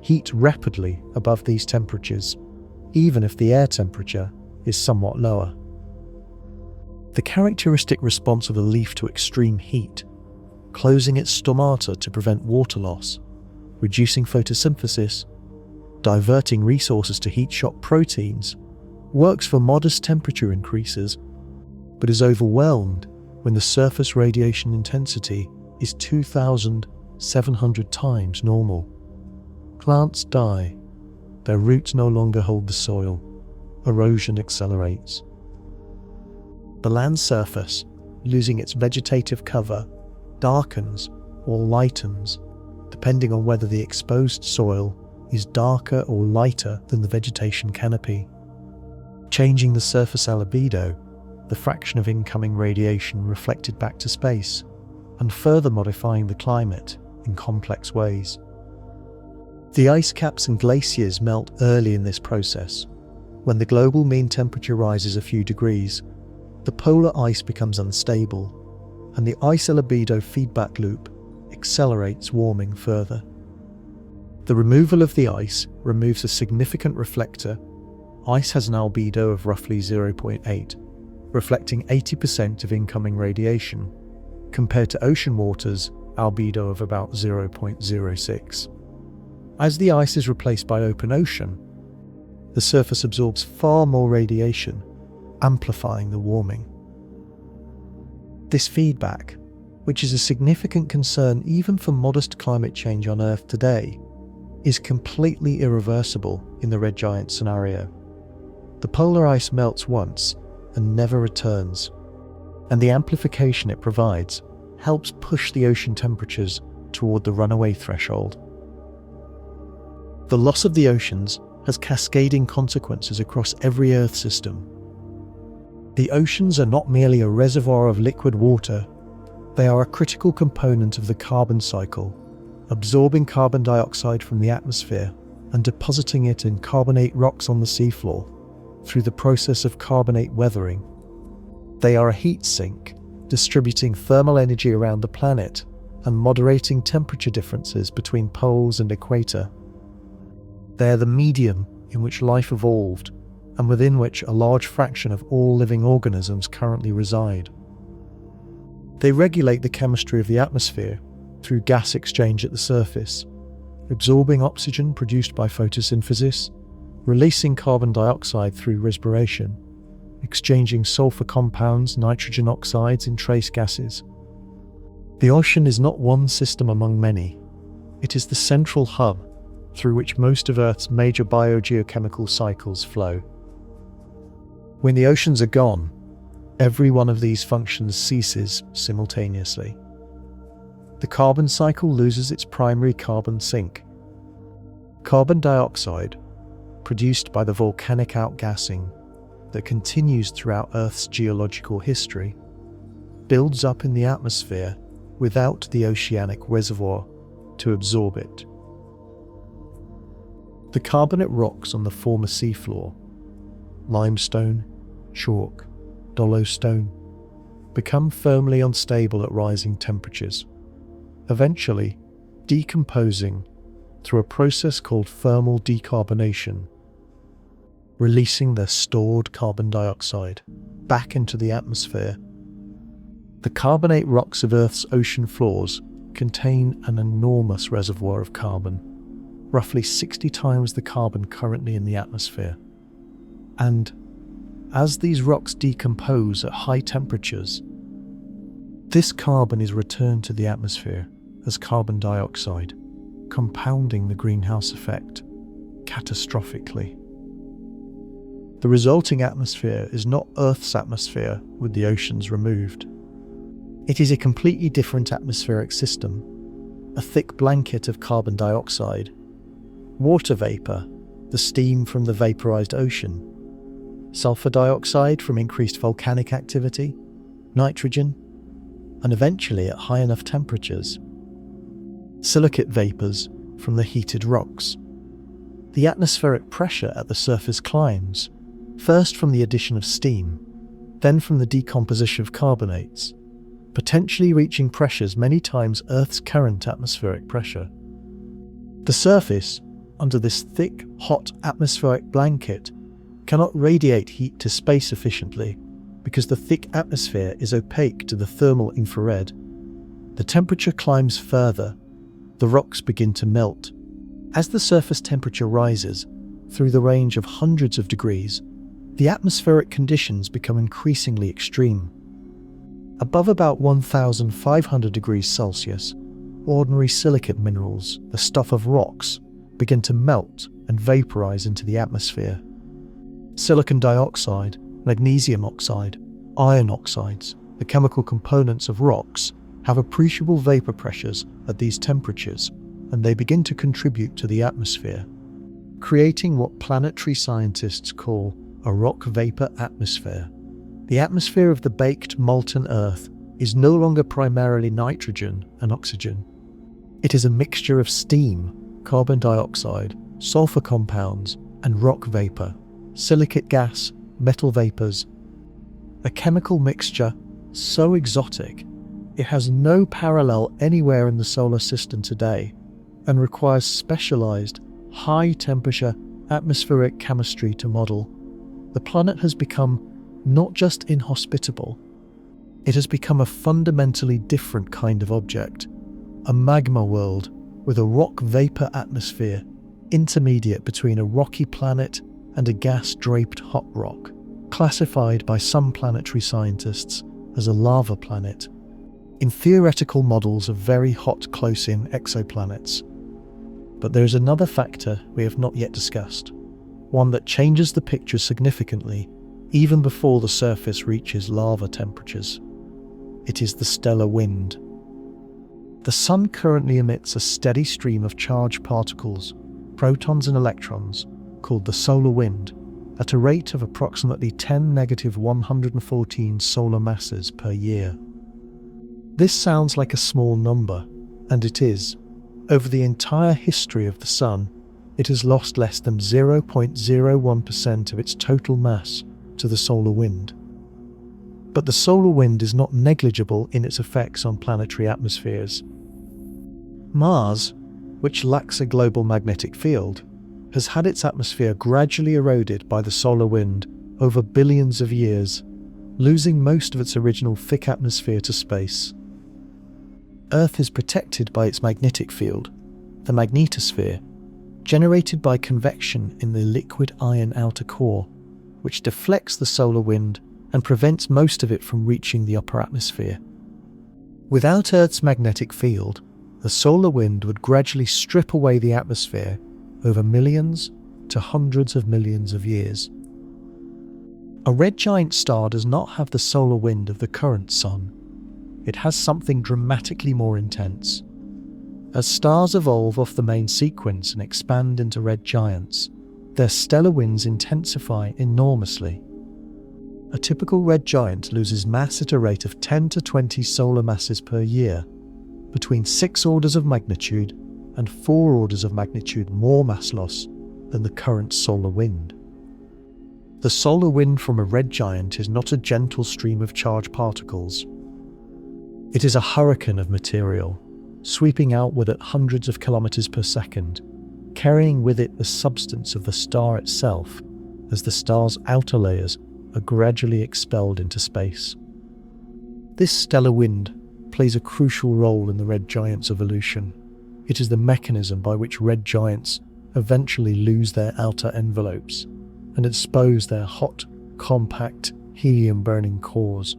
heat rapidly above these temperatures, even if the air temperature is somewhat lower. The characteristic response of a leaf to extreme heat, closing its stomata to prevent water loss, reducing photosynthesis, diverting resources to heat shock proteins, works for modest temperature increases, but is overwhelmed when the surface radiation intensity is 2,700 times normal. Plants die. Their roots no longer hold the soil. Erosion accelerates. The land surface, losing its vegetative cover, darkens or lightens, depending on whether the exposed soil is darker or lighter than the vegetation canopy, changing the surface albedo, the fraction of incoming radiation reflected back to space, and further modifying the climate in complex ways. The ice caps and glaciers melt early in this process. When the global mean temperature rises a few degrees, the polar ice becomes unstable, and the ice albedo feedback loop accelerates warming further. The removal of the ice removes a significant reflector. Ice has an albedo of roughly 0.8, reflecting 80% of incoming radiation, compared to ocean water's albedo of about 0.06. As the ice is replaced by open ocean, the surface absorbs far more radiation, amplifying the warming. This feedback, which is a significant concern even for modest climate change on Earth today, is completely irreversible in the red giant scenario. The polar ice melts once and never returns, and the amplification it provides helps push the ocean temperatures toward the runaway threshold. The loss of the oceans has cascading consequences across every Earth system. The oceans are not merely a reservoir of liquid water, they are a critical component of the carbon cycle, absorbing carbon dioxide from the atmosphere and depositing it in carbonate rocks on the seafloor through the process of carbonate weathering. They are a heat sink, distributing thermal energy around the planet and moderating temperature differences between poles and equator. They are the medium in which life evolved and within which a large fraction of all living organisms currently reside. They regulate the chemistry of the atmosphere through gas exchange at the surface, absorbing oxygen produced by photosynthesis, releasing carbon dioxide through respiration, exchanging sulfur compounds, nitrogen oxides in trace gases. The ocean is not one system among many. It is the central hub through which most of Earth's major biogeochemical cycles flow. When the oceans are gone, every one of these functions ceases simultaneously. The carbon cycle loses its primary carbon sink. Carbon dioxide, produced by the volcanic outgassing that continues throughout Earth's geological history, builds up in the atmosphere without the oceanic reservoir to absorb it. The carbonate rocks on the former seafloor, limestone, chalk, dolostone, become firmly unstable at rising temperatures, eventually decomposing through a process called thermal decarbonation, releasing their stored carbon dioxide back into the atmosphere. The carbonate rocks of Earth's ocean floors contain an enormous reservoir of carbon, roughly 60 times the carbon currently in the atmosphere. And as these rocks decompose at high temperatures, this carbon is returned to the atmosphere as carbon dioxide, compounding the greenhouse effect catastrophically. The resulting atmosphere is not Earth's atmosphere with the oceans removed. It is a completely different atmospheric system, a thick blanket of carbon dioxide, water vapor, the steam from the vaporized ocean, sulfur dioxide from increased volcanic activity, nitrogen, and eventually at high enough temperatures, silicate vapors from the heated rocks. The atmospheric pressure at the surface climbs, first from the addition of steam, then from the decomposition of carbonates, potentially reaching pressures many times Earth's current atmospheric pressure. The surface, under this thick, hot atmospheric blanket, cannot radiate heat to space efficiently because the thick atmosphere is opaque to the thermal infrared. The temperature climbs further. The rocks begin to melt. As the surface temperature rises through the range of hundreds of degrees, the atmospheric conditions become increasingly extreme. Above about 1,500 degrees Celsius, ordinary silicate minerals, the stuff of rocks, begin to melt and vaporize into the atmosphere. Silicon dioxide, magnesium oxide, iron oxides, the chemical components of rocks, have appreciable vapor pressures at these temperatures, and they begin to contribute to the atmosphere, creating what planetary scientists call a rock vapor atmosphere. The atmosphere of the baked molten Earth is no longer primarily nitrogen and oxygen. It is a mixture of steam, carbon dioxide, sulfur compounds, and rock vapor, silicate gas, metal vapors. A chemical mixture so exotic it has no parallel anywhere in the solar system today and requires specialized, high-temperature atmospheric chemistry to model. The planet has become not just inhospitable, it has become a fundamentally different kind of object, a magma world with a rock vapor atmosphere, intermediate between a rocky planet and a gas-draped hot rock, classified by some planetary scientists as a lava planet, in theoretical models of very hot close-in exoplanets. But there is another factor we have not yet discussed, one that changes the picture significantly even before the surface reaches lava temperatures. It is the stellar wind. The Sun currently emits a steady stream of charged particles, protons and electrons, called the solar wind, at a rate of approximately 10⁻114 solar masses per year. This sounds like a small number, and it is. Over the entire history of the Sun, it has lost less than 0.01% of its total mass to the solar wind. But the solar wind is not negligible in its effects on planetary atmospheres. Mars, which lacks a global magnetic field, has had its atmosphere gradually eroded by the solar wind over billions of years, losing most of its original thick atmosphere to space. Earth is protected by its magnetic field, the magnetosphere, generated by convection in the liquid iron outer core, which deflects the solar wind and prevents most of it from reaching the upper atmosphere. Without Earth's magnetic field, the solar wind would gradually strip away the atmosphere over millions to hundreds of millions of years. A red giant star does not have the solar wind of the current Sun. It has something dramatically more intense. As stars evolve off the main sequence and expand into red giants, their stellar winds intensify enormously. A typical red giant loses mass at a rate of 10 to 20 solar masses per year, between 6 orders of magnitude and 4 orders of magnitude more mass loss than the current solar wind. The solar wind from a red giant is not a gentle stream of charged particles. It is a hurricane of material, sweeping outward at hundreds of kilometers per second, carrying with it the substance of the star itself as the star's outer layers are gradually expelled into space. This stellar wind plays a crucial role in the red giant's evolution. It is the mechanism by which red giants eventually lose their outer envelopes and expose their hot, compact, helium-burning cores,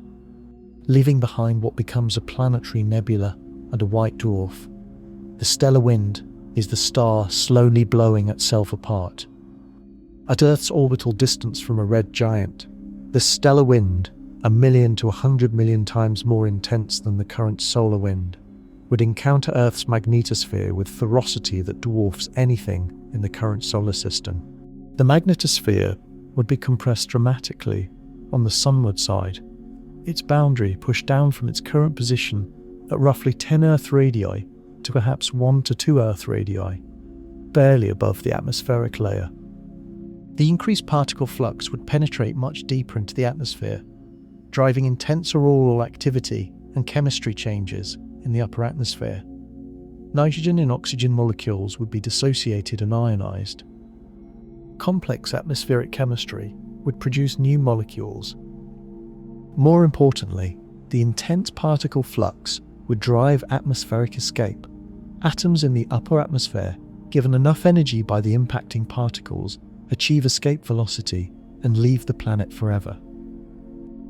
leaving behind what becomes a planetary nebula and a white dwarf. The stellar wind is the star slowly blowing itself apart. At Earth's orbital distance from a red giant, the stellar wind, 1,000,000 to 100 million times more intense than the current solar wind, would encounter Earth's magnetosphere with ferocity that dwarfs anything in the current solar system. The magnetosphere would be compressed dramatically on the sunward side, its boundary pushed down from its current position at roughly 10 Earth radii to perhaps 1 to 2 Earth radii, barely above the atmospheric layer. The increased particle flux would penetrate much deeper into the atmosphere, driving intense auroral activity and chemistry changes in the upper atmosphere. Nitrogen and oxygen molecules would be dissociated and ionized. Complex atmospheric chemistry would produce new molecules. More importantly, the intense particle flux would drive atmospheric escape. Atoms in the upper atmosphere, given enough energy by the impacting particles, achieve escape velocity and leave the planet forever.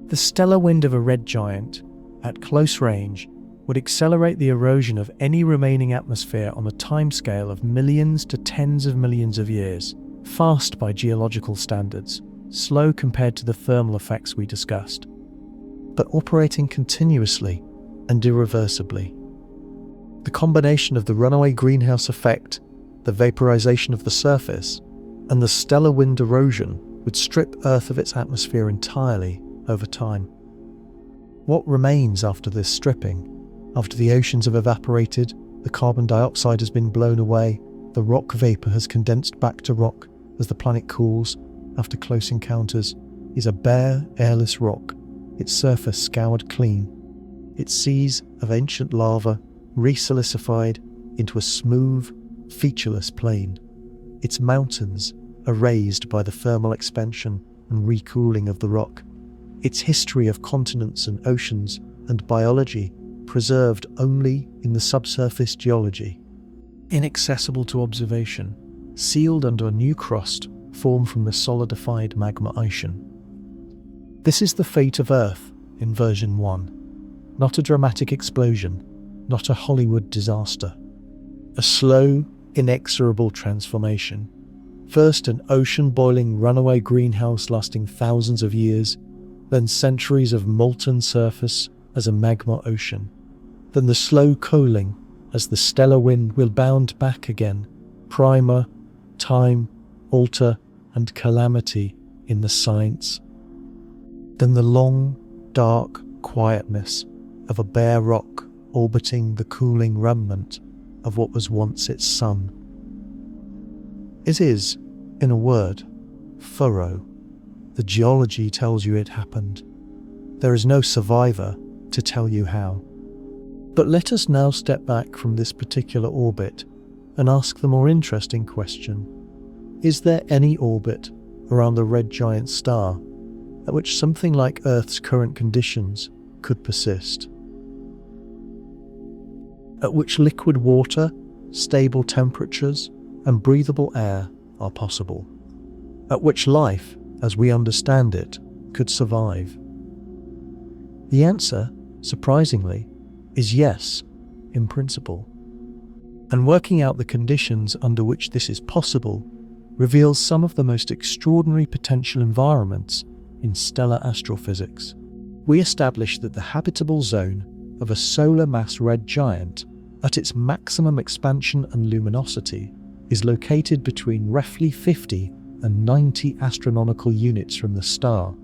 The stellar wind of a red giant, at close range, would accelerate the erosion of any remaining atmosphere on a timescale of millions to tens of millions of years, fast by geological standards, slow compared to the thermal effects we discussed, but operating continuously and irreversibly. The combination of the runaway greenhouse effect, the vaporization of the surface, and the stellar wind erosion would strip Earth of its atmosphere entirely over time. What remains after this stripping? After the oceans have evaporated, the carbon dioxide has been blown away, the rock vapor has condensed back to rock as the planet cools after close encounters, is a bare, airless rock, its surface scoured clean, its seas of ancient lava resilicified into a smooth, featureless plain, its mountains erased by the thermal expansion and recooling of the rock, its history of continents and oceans and biology preserved only in the subsurface geology, inaccessible to observation, sealed under a new crust formed from the solidified magma ocean. This is the fate of Earth in version 1. Not a dramatic explosion, not a Hollywood disaster. A slow, inexorable transformation. First an ocean-boiling runaway greenhouse lasting thousands of years, then centuries of molten surface as a magma ocean, then the slow cooling as the stellar wind will bound back again, primer, time, alter, and calamity in the science. Then the long, dark quietness of a bare rock orbiting the cooling remnant of what was once its sun. It is, in a word, thorough. The geology tells you it happened. There is no survivor to tell you how. But let us now step back from this particular orbit and ask the more interesting question. Is there any orbit around the red giant star at which something like Earth's current conditions could persist? At which liquid water, stable temperatures, and breathable air are possible? At which life, as we understand it, could survive? The answer, surprisingly, is yes, in principle. And working out the conditions under which this is possible reveals some of the most extraordinary potential environments in stellar astrophysics. We established that the habitable zone of a solar mass red giant at its maximum expansion and luminosity is located between roughly 50 and 90 astronomical units from the star.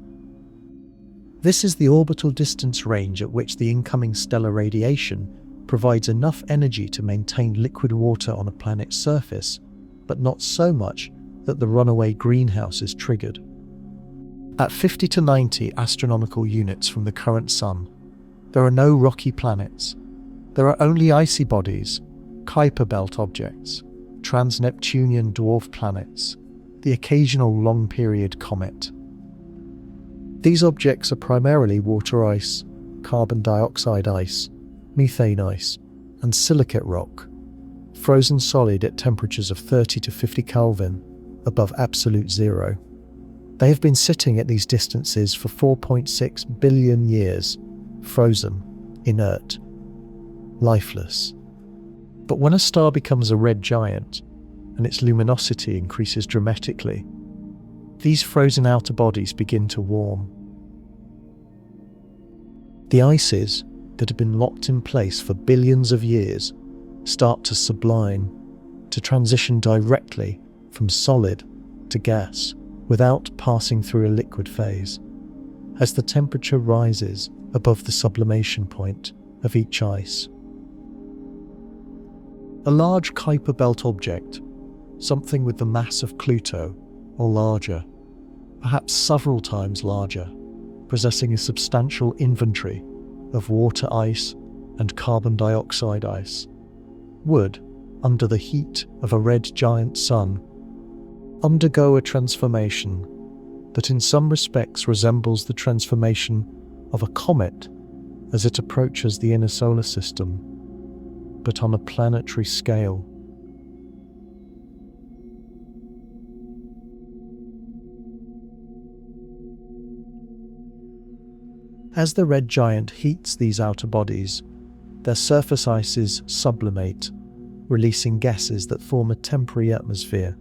This is the orbital distance range at which the incoming stellar radiation provides enough energy to maintain liquid water on a planet's surface, but not so much that the runaway greenhouse is triggered. At 50 to 90 astronomical units from the current Sun, there are no rocky planets. There are only icy bodies, Kuiper belt objects, trans-Neptunian dwarf planets, the occasional long-period comet. These objects are primarily water ice, carbon dioxide ice, methane ice, and silicate rock, frozen solid at temperatures of 30 to 50 Kelvin above absolute zero. They have been sitting at these distances for 4.6 billion years, frozen, inert, lifeless. But when a star becomes a red giant and its luminosity increases dramatically, these frozen outer bodies begin to warm. The ices that have been locked in place for billions of years start to sublime, to transition directly from solid to gas without passing through a liquid phase, as the temperature rises above the sublimation point of each ice. A large Kuiper belt object, something with the mass of Pluto or larger, perhaps several times larger, possessing a substantial inventory of water ice and carbon dioxide ice, would, under the heat of a red giant sun, undergo a transformation that in some respects resembles the transformation of a comet as it approaches the inner solar system, but on a planetary scale. As the red giant heats these outer bodies, their surface ices sublimate, releasing gases that form a temporary atmosphere.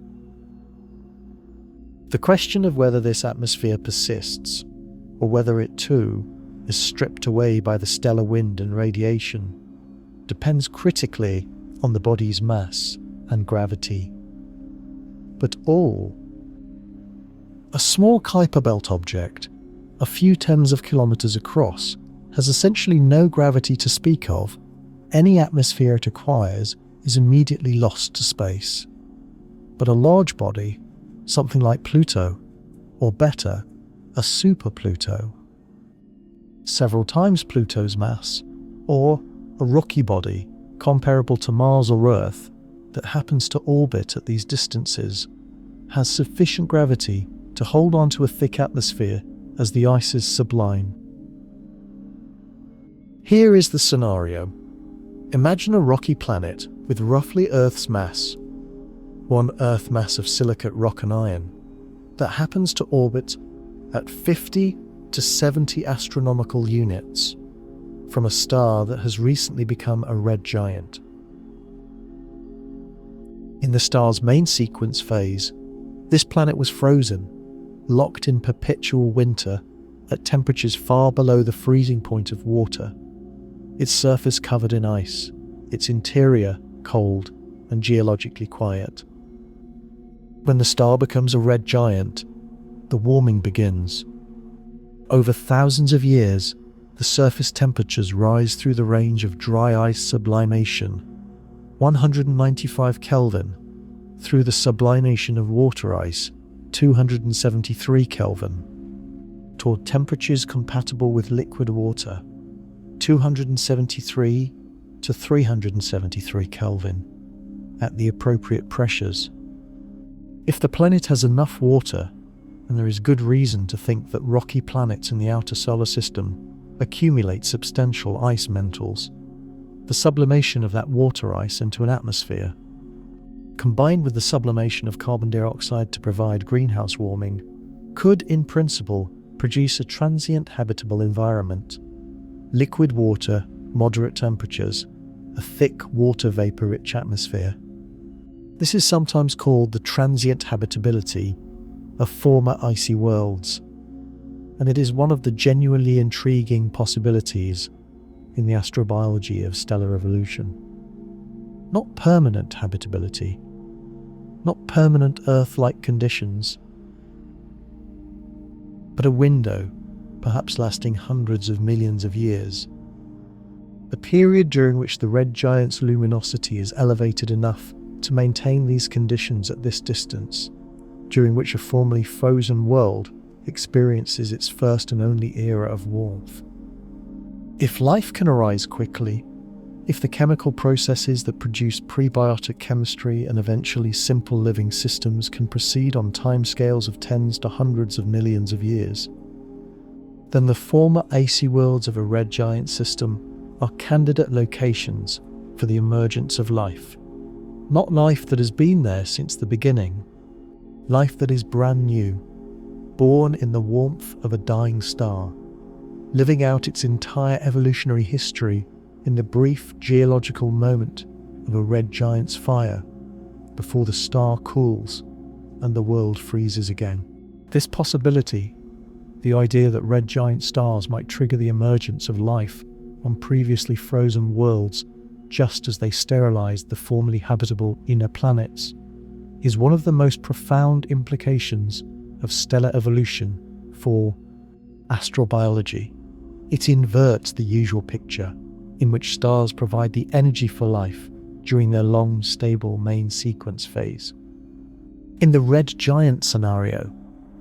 The question of whether this atmosphere persists, or whether it too is stripped away by the stellar wind and radiation, depends critically on the body's mass and gravity. But a small Kuiper belt object, a few tens of kilometers across, has essentially no gravity to speak of. Any atmosphere it acquires is immediately lost to space. But a large body, something like Pluto, or better, a super Pluto, several times Pluto's mass, or a rocky body comparable to Mars or Earth that happens to orbit at these distances, has sufficient gravity to hold on to a thick atmosphere as the ices sublime. Here is the scenario. Imagine a rocky planet with roughly Earth's mass, one Earth mass of silicate rock and iron, that happens to orbit at 50 to 70 astronomical units from a star that has recently become a red giant. In the star's main sequence phase, this planet was frozen, locked in perpetual winter at temperatures far below the freezing point of water, its surface covered in ice, its interior cold and geologically quiet. When the star becomes a red giant, the warming begins. Over thousands of years, the surface temperatures rise through the range of dry ice sublimation, 195 Kelvin, through the sublimation of water ice, 273 Kelvin, toward temperatures compatible with liquid water, 273 to 373 Kelvin, at the appropriate pressures. If the planet has enough water, and there is good reason to think that rocky planets in the outer solar system accumulate substantial ice mantles, the sublimation of that water ice into an atmosphere, combined with the sublimation of carbon dioxide to provide greenhouse warming, could in principle produce a transient habitable environment. Liquid water, moderate temperatures, a thick water vapor-rich atmosphere. This is sometimes called the transient habitability of former icy worlds, and it is one of the genuinely intriguing possibilities in the astrobiology of stellar evolution. Not permanent habitability, not permanent Earth-like conditions, but a window, perhaps lasting hundreds of millions of years, a period during which the red giant's luminosity is elevated enough to maintain these conditions at this distance, during which a formerly frozen world experiences its first and only era of warmth. If life can arise quickly, if the chemical processes that produce prebiotic chemistry and eventually simple living systems can proceed on timescales of tens to hundreds of millions of years, then the former icy worlds of a red giant system are candidate locations for the emergence of life. Not life that has been there since the beginning, life that is brand new, born in the warmth of a dying star, living out its entire evolutionary history in the brief geological moment of a red giant's fire before the star cools and the world freezes again. This possibility, the idea that red giant stars might trigger the emergence of life on previously frozen worlds just as they sterilized the formerly habitable inner planets, is one of the most profound implications of stellar evolution for astrobiology. It inverts the usual picture in which stars provide the energy for life during their long, stable main sequence phase. In the red giant scenario,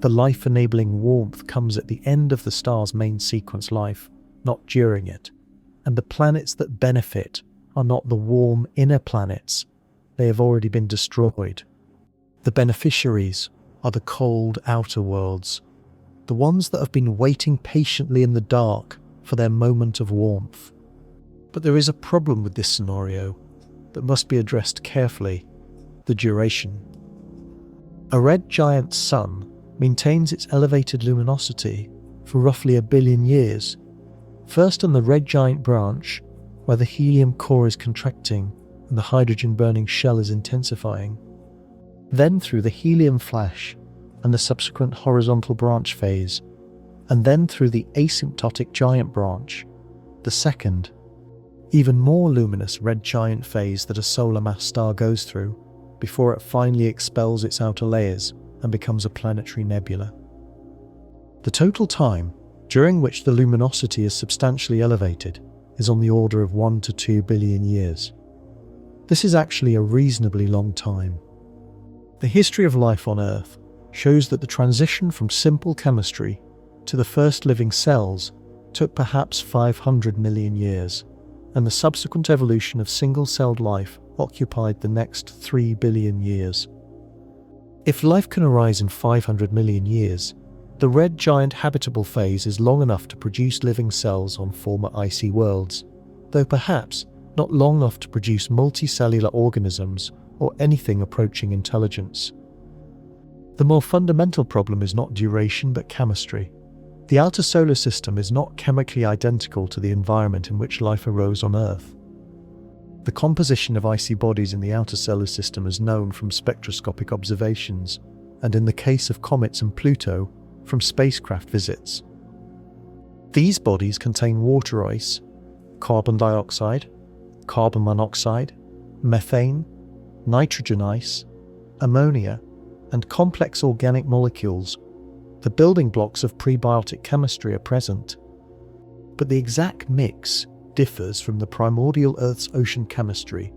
the life-enabling warmth comes at the end of the star's main sequence life, not during it, and the planets that benefit are not the warm inner planets. They have already been destroyed. The beneficiaries are the cold outer worlds, the ones that have been waiting patiently in the dark for their moment of warmth. But there is a problem with this scenario that must be addressed carefully: the duration. A red giant sun maintains its elevated luminosity for roughly 1 billion years, first on the red giant branch, where the helium core is contracting and the hydrogen burning shell is intensifying, then through the helium flash and the subsequent horizontal branch phase, and then through the asymptotic giant branch, the second, even more luminous red giant phase that a solar mass star goes through before it finally expels its outer layers and becomes a planetary nebula. The total time during which the luminosity is substantially elevated is on the order of 1 to 2 billion years. This is actually a reasonably long time. The history of life on Earth shows that the transition from simple chemistry to the first living cells took perhaps 500 million years, and the subsequent evolution of single-celled life occupied the next 3 billion years. If life can arise in 500 million years, the red giant habitable phase is long enough to produce living cells on former icy worlds, though perhaps not long enough to produce multicellular organisms or anything approaching intelligence. The more fundamental problem is not duration but chemistry. The outer solar system is not chemically identical to the environment in which life arose on Earth. The composition of icy bodies in the outer solar system is known from spectroscopic observations, and in the case of comets and Pluto, from spacecraft visits. These bodies contain water ice, carbon dioxide, carbon monoxide, methane, nitrogen ice, ammonia, and complex organic molecules. The building blocks of prebiotic chemistry are present, but the exact mix differs from the primordial Earth's ocean chemistry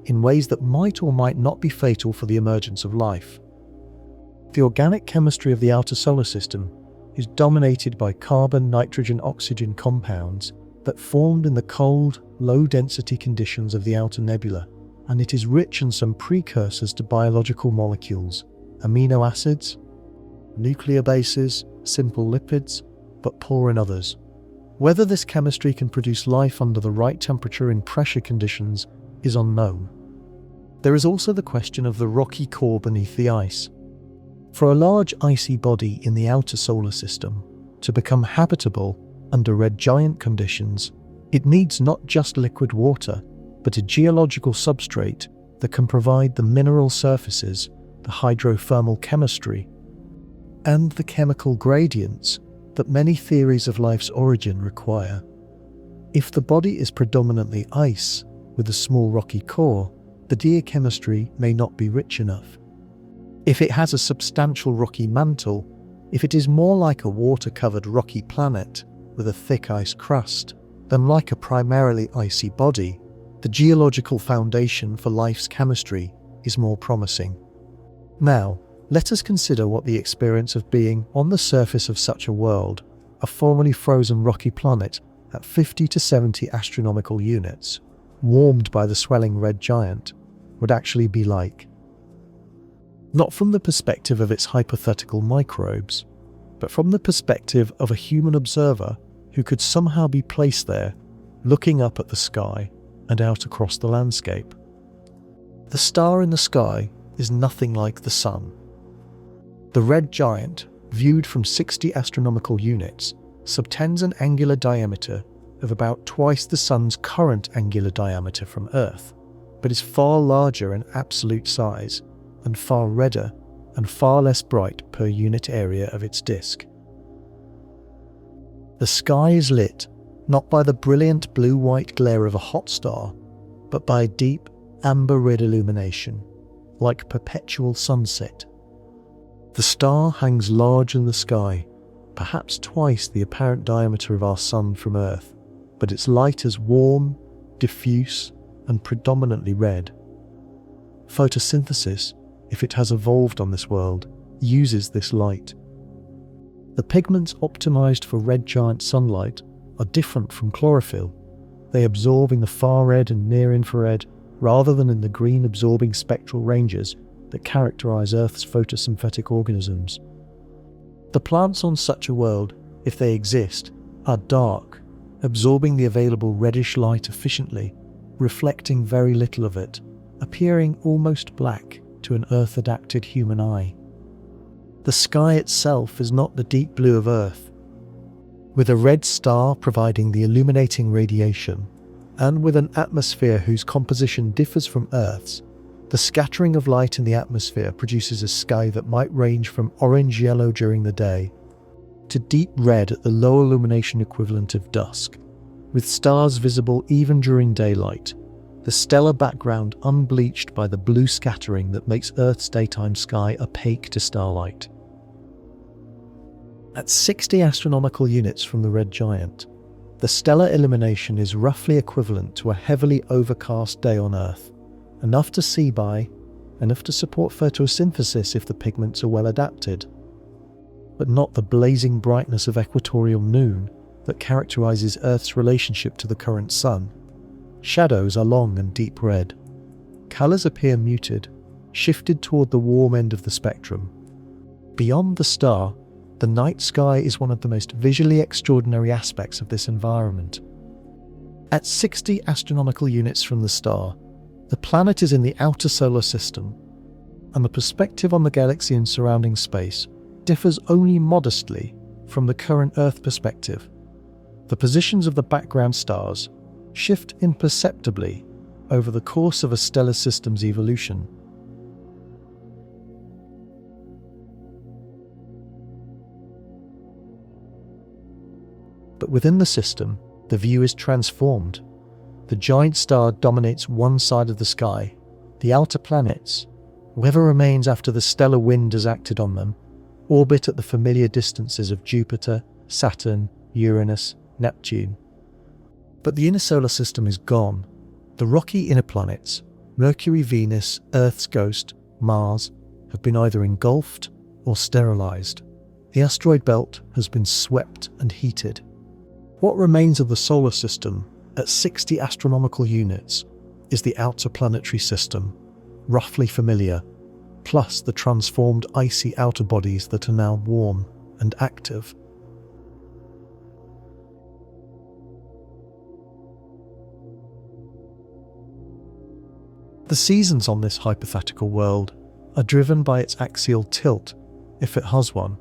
in ways that might or might not be fatal for the emergence of life. The organic chemistry of the outer solar system is dominated by carbon, nitrogen, oxygen compounds that formed in the cold, low-density conditions of the outer nebula, and it is rich in some precursors to biological molecules, amino acids, nuclear bases, simple lipids, but poor in others. Whether this chemistry can produce life under the right temperature and pressure conditions is unknown. There is also the question of the rocky core beneath the ice. For a large icy body in the outer solar system to become habitable under red giant conditions, it needs not just liquid water, but a geological substrate that can provide the mineral surfaces, the hydrothermal chemistry, and the chemical gradients that many theories of life's origin require. If the body is predominantly ice with a small rocky core, the geochemistry may not be rich enough. If it has a substantial rocky mantle, if it is more like a water-covered rocky planet with a thick ice crust than like a primarily icy body, the geological foundation for life's chemistry is more promising. Now, let us consider what the experience of being on the surface of such a world, a formerly frozen rocky planet at 50 to 70 astronomical units, warmed by the swelling red giant, would actually be like. Not from the perspective of its hypothetical microbes, but from the perspective of a human observer who could somehow be placed there, looking up at the sky and out across the landscape. The star in the sky is nothing like the sun. The red giant, viewed from 60 astronomical units, subtends an angular diameter of about twice the Sun's current angular diameter from Earth, but is far larger in absolute size and far redder and far less bright per unit area of its disk. The sky is lit not by the brilliant blue-white glare of a hot star, but by a deep amber-red illumination, like perpetual sunset. The star hangs large in the sky, perhaps twice the apparent diameter of our Sun from Earth, but its light is warm, diffuse, and predominantly red. Photosynthesis, if it has evolved on this world, uses this light. The pigments optimized for red giant sunlight are different from chlorophyll. They absorb in the far red and near infrared rather than in the green absorbing spectral ranges that characterize Earth's photosynthetic organisms. The plants on such a world, if they exist, are dark, absorbing the available reddish light efficiently, reflecting very little of it, appearing almost black to an Earth-adapted human eye. The sky itself is not the deep blue of Earth. With a red star providing the illuminating radiation, and with an atmosphere whose composition differs from Earth's, the scattering of light in the atmosphere produces a sky that might range from orange-yellow during the day to deep red at the low illumination equivalent of dusk, with stars visible even during daylight, the stellar background unbleached by the blue scattering that makes Earth's daytime sky opaque to starlight. At 60 astronomical units from the red giant, the stellar illumination is roughly equivalent to a heavily overcast day on Earth, enough to see by, enough to support photosynthesis if the pigments are well adapted, but not the blazing brightness of equatorial noon that characterizes Earth's relationship to the current Sun. Shadows are long and deep red. Colors appear muted, shifted toward the warm end of the spectrum. Beyond the star, the night sky is one of the most visually extraordinary aspects of this environment. At 60 astronomical units from the star, the planet is in the outer solar system, and the perspective on the galaxy and surrounding space differs only modestly from the current Earth perspective. The positions of the background stars shift imperceptibly over the course of a stellar system's evolution. But within the system, the view is transformed. The giant star dominates one side of the sky. The outer planets, whatever remains after the stellar wind has acted on them, orbit at the familiar distances of Jupiter, Saturn, Uranus, Neptune. But the inner solar system is gone. The rocky inner planets, Mercury, Venus, Earth's ghost, Mars, have been either engulfed or sterilized. The asteroid belt has been swept and heated. What remains of the solar system at 60 astronomical units is the outer planetary system, roughly familiar, plus the transformed icy outer bodies that are now warm and active. The seasons on this hypothetical world are driven by its axial tilt, if it has one,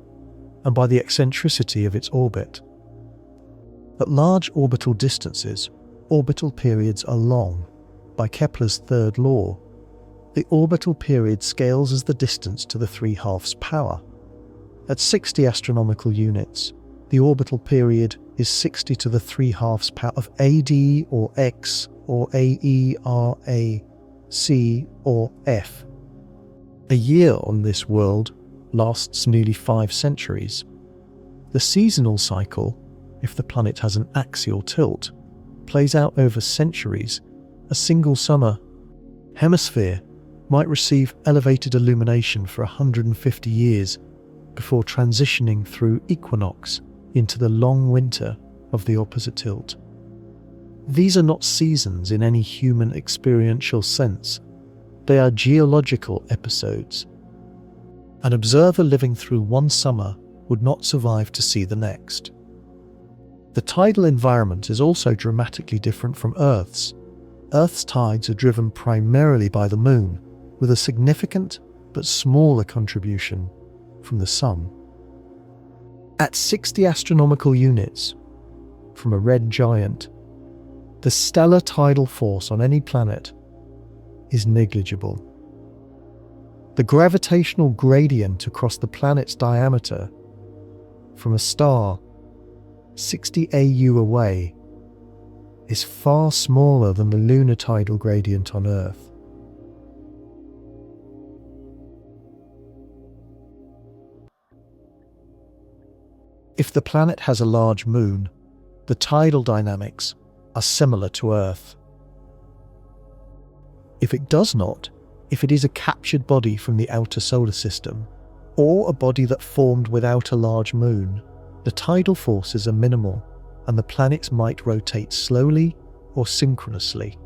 and by the eccentricity of its orbit. At large orbital distances, orbital periods are long. By Kepler's third law, the orbital period scales as the distance to the 3/2 power. At 60 astronomical units, the orbital period is 60 to the 3/2 power of AD or X or AE, RA, C or F. A year on this world lasts nearly 5 centuries. The seasonal cycle, if the planet has an axial tilt, plays out over centuries. A single summer hemisphere might receive elevated illumination for 150 years before transitioning through equinox into the long winter of the opposite tilt. These are not seasons in any human experiential sense. They are geological episodes. An observer living through one summer would not survive to see the next. The tidal environment is also dramatically different from Earth's. Earth's tides are driven primarily by the moon, with a significant but smaller contribution from the sun. At 60 astronomical units from a red giant, the stellar tidal force on any planet is negligible. The gravitational gradient across the planet's diameter from a star 60 AU away is far smaller than the lunar tidal gradient on Earth. If the planet has a large moon, the tidal dynamics are similar to Earth. If it does not, if it is a captured body from the outer solar system, or a body that formed without a large moon, the tidal forces are minimal and the planets might rotate slowly or synchronously.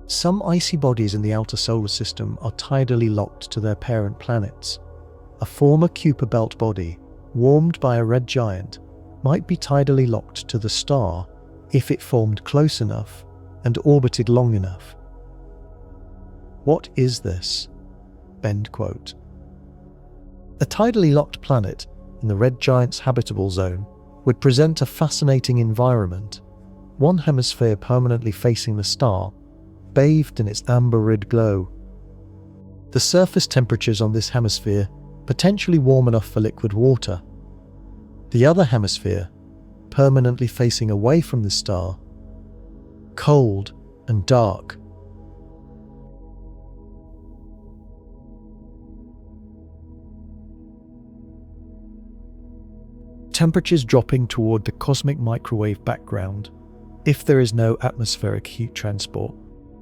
Some icy bodies in the outer solar system are tidally locked to their parent planets. A former Kuiper belt body, warmed by a red giant, might be tidally locked to the star if it formed close enough and orbited long enough. What is this? End quote. A tidally locked planet in the red giant's habitable zone would present a fascinating environment, one hemisphere permanently facing the star, bathed in its amber-red glow. The surface temperatures on this hemisphere potentially warm enough for liquid water. The other hemisphere, permanently facing away from the star, cold and dark. Temperatures dropping toward the cosmic microwave background if there is no atmospheric heat transport.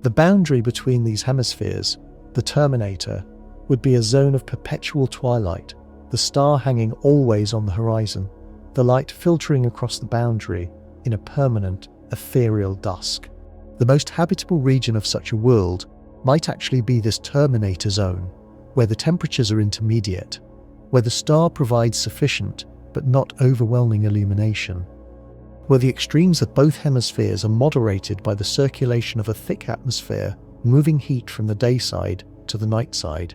The boundary between these hemispheres, the terminator, would be a zone of perpetual twilight, the star hanging always on the horizon, the light filtering across the boundary in a permanent, ethereal dusk. The most habitable region of such a world might actually be this terminator zone, where the temperatures are intermediate, where the star provides sufficient but not overwhelming illumination, where the extremes of both hemispheres are moderated by the circulation of a thick atmosphere, moving heat from the day side to the night side.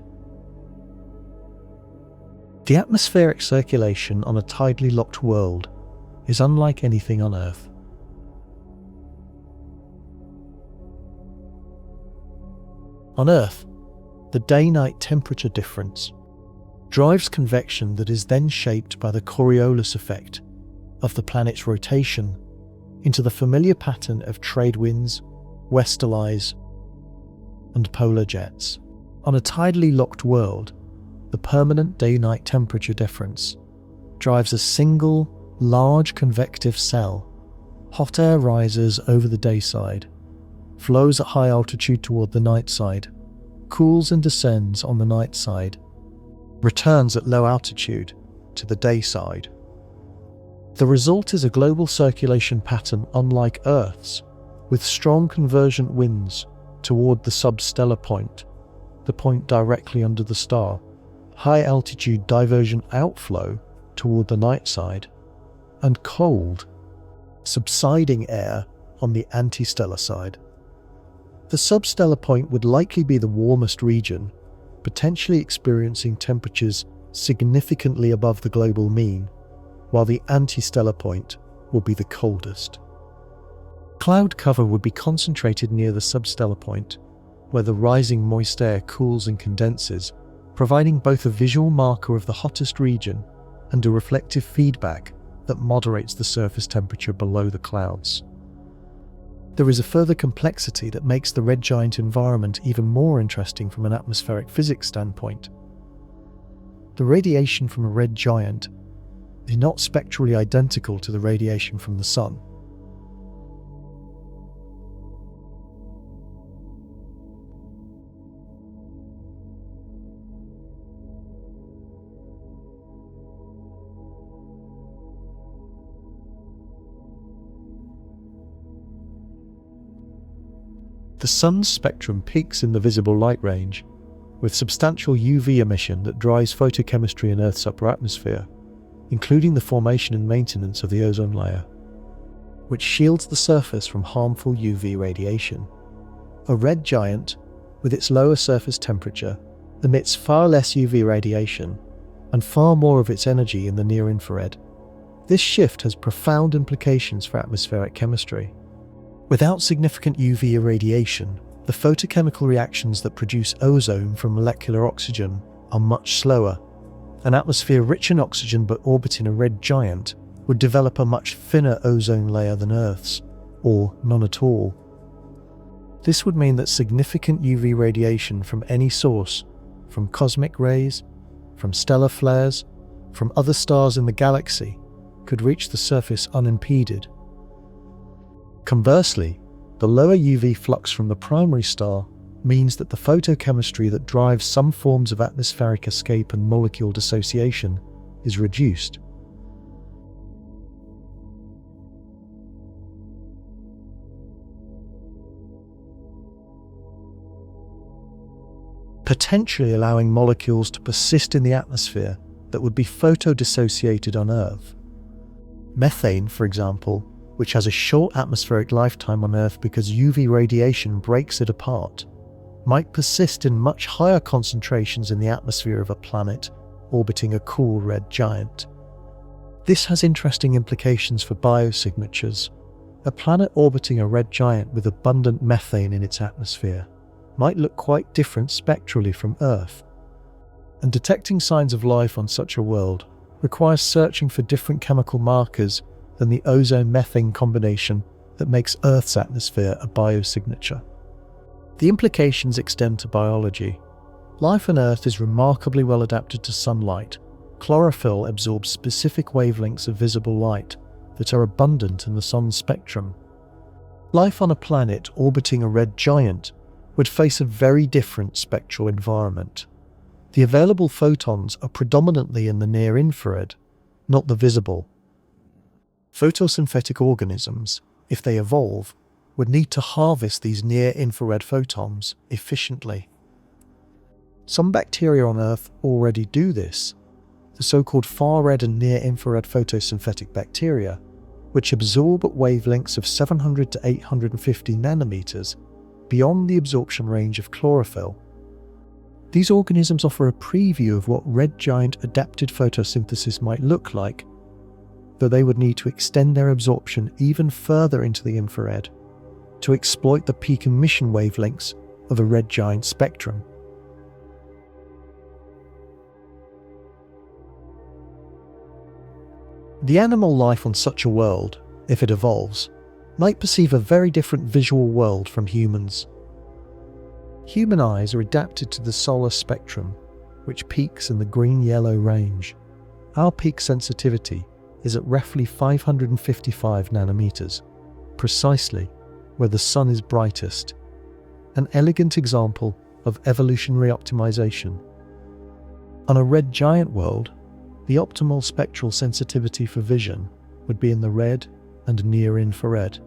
The atmospheric circulation on a tidally locked world is unlike anything on Earth. On Earth, the day-night temperature difference drives convection that is then shaped by the Coriolis effect of the planet's rotation into the familiar pattern of trade winds, westerlies, and polar jets. On a tidally locked world, the permanent day-night temperature difference drives a single, large convective cell. Hot air rises over the day side, flows at high altitude toward the night side, cools and descends on the night side, returns at low altitude to the day side. The result is a global circulation pattern unlike Earth's, with strong convergent winds toward the substellar point, the point directly under the star, high altitude divergent outflow toward the night side, and cold, subsiding air on the antistellar side. The substellar point would likely be the warmest region, potentially experiencing temperatures significantly above the global mean, while the antistellar point will be the coldest. Cloud cover would be concentrated near the substellar point, where the rising moist air cools and condenses, providing both a visual marker of the hottest region and a reflective feedback that moderates the surface temperature below the clouds. There is a further complexity that makes the red giant environment even more interesting from an atmospheric physics standpoint. The radiation from a red giant is not spectrally identical to the radiation from the Sun. The Sun's spectrum peaks in the visible light range, with substantial UV emission that drives photochemistry in Earth's upper atmosphere, including the formation and maintenance of the ozone layer, which shields the surface from harmful UV radiation. A red giant, with its lower surface temperature, emits far less UV radiation and far more of its energy in the near-infrared. This shift has profound implications for atmospheric chemistry. Without significant UV irradiation, the photochemical reactions that produce ozone from molecular oxygen are much slower. An atmosphere rich in oxygen but orbiting a red giant would develop a much thinner ozone layer than Earth's, or none at all. This would mean that significant UV radiation from any source, from cosmic rays, from stellar flares, from other stars in the galaxy, could reach the surface unimpeded. Conversely, the lower UV flux from the primary star means that the photochemistry that drives some forms of atmospheric escape and molecule dissociation is reduced. Potentially allowing molecules to persist in the atmosphere that would be photodissociated on Earth. Methane, for example, which has a short atmospheric lifetime on Earth because UV radiation breaks it apart, might persist in much higher concentrations in the atmosphere of a planet orbiting a cool red giant. This has interesting implications for biosignatures. A planet orbiting a red giant with abundant methane in its atmosphere might look quite different spectrally from Earth. And detecting signs of life on such a world requires searching for different chemical markers than the ozone-methane combination that makes Earth's atmosphere a biosignature. The implications extend to biology. Life on Earth is remarkably well adapted to sunlight. Chlorophyll absorbs specific wavelengths of visible light that are abundant in the sun's spectrum. Life on a planet orbiting a red giant would face a very different spectral environment. The available photons are predominantly in the near-infrared, not the visible. Photosynthetic organisms, if they evolve, would need to harvest these near-infrared photons efficiently. Some bacteria on Earth already do this. The so-called far-red and near-infrared photosynthetic bacteria, which absorb at wavelengths of 700 to 850 nanometers, beyond the absorption range of chlorophyll. These organisms offer a preview of what red giant adapted photosynthesis might look like, though they would need to extend their absorption even further into the infrared to exploit the peak emission wavelengths of a red giant spectrum. The animal life on such a world, if it evolves, might perceive a very different visual world from humans. Human eyes are adapted to the solar spectrum, which peaks in the green-yellow range. Our peak sensitivity is at roughly 555 nanometers, precisely where the sun is brightest, an elegant example of evolutionary optimization. On a red giant world, the optimal spectral sensitivity for vision would be in the red and near-infrared,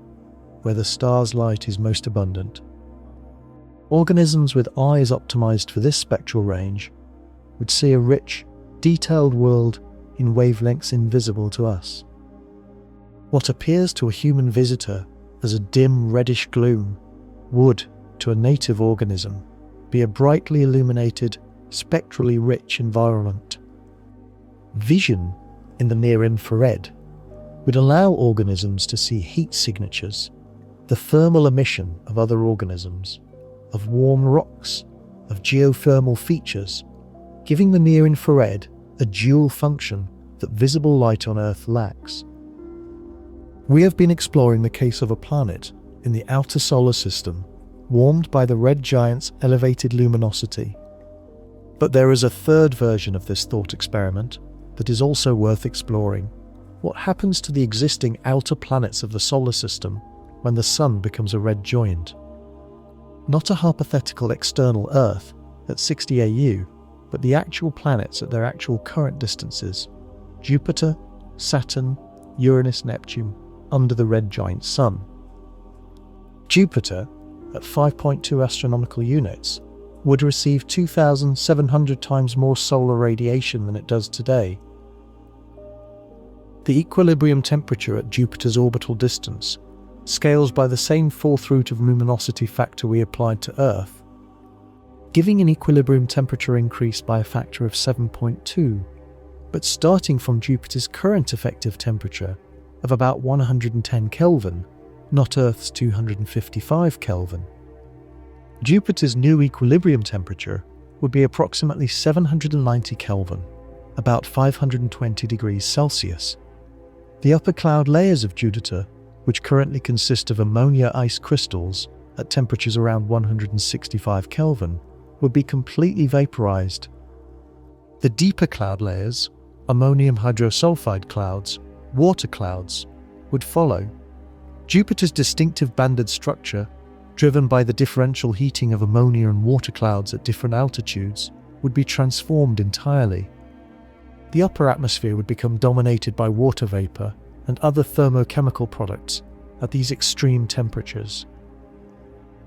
where the star's light is most abundant. Organisms with eyes optimized for this spectral range would see a rich, detailed world in wavelengths invisible to us. What appears to a human visitor as a dim reddish gloom would, to a native organism, be a brightly illuminated, spectrally rich environment. Vision in the near-infrared would allow organisms to see heat signatures, the thermal emission of other organisms, of warm rocks, of geothermal features, giving the near-infrared a dual function that visible light on Earth lacks. We have been exploring the case of a planet in the outer solar system warmed by the red giant's elevated luminosity. But there is a third version of this thought experiment that is also worth exploring. What happens to the existing outer planets of the solar system when the sun becomes a red giant? Not a hypothetical external Earth at 60 AU, but the actual planets at their actual current distances: Jupiter, Saturn, Uranus, Neptune, under the red giant sun. Jupiter, at 5.2 astronomical units, would receive 2,700 times more solar radiation than it does today. The equilibrium temperature at Jupiter's orbital distance scales by the same fourth root of luminosity factor we applied to Earth, giving an equilibrium temperature increase by a factor of 7.2, but starting from Jupiter's current effective temperature of about 110 Kelvin, not Earth's 255 Kelvin. Jupiter's new equilibrium temperature would be approximately 790 Kelvin, about 520 degrees Celsius. The upper cloud layers of Jupiter, which currently consist of ammonia ice crystals at temperatures around 165 Kelvin, would be completely vaporized. The deeper cloud layers, ammonium hydrosulfide clouds, water clouds, would follow. Jupiter's distinctive banded structure, driven by the differential heating of ammonia and water clouds at different altitudes, would be transformed entirely. The upper atmosphere would become dominated by water vapor and other thermochemical products at these extreme temperatures.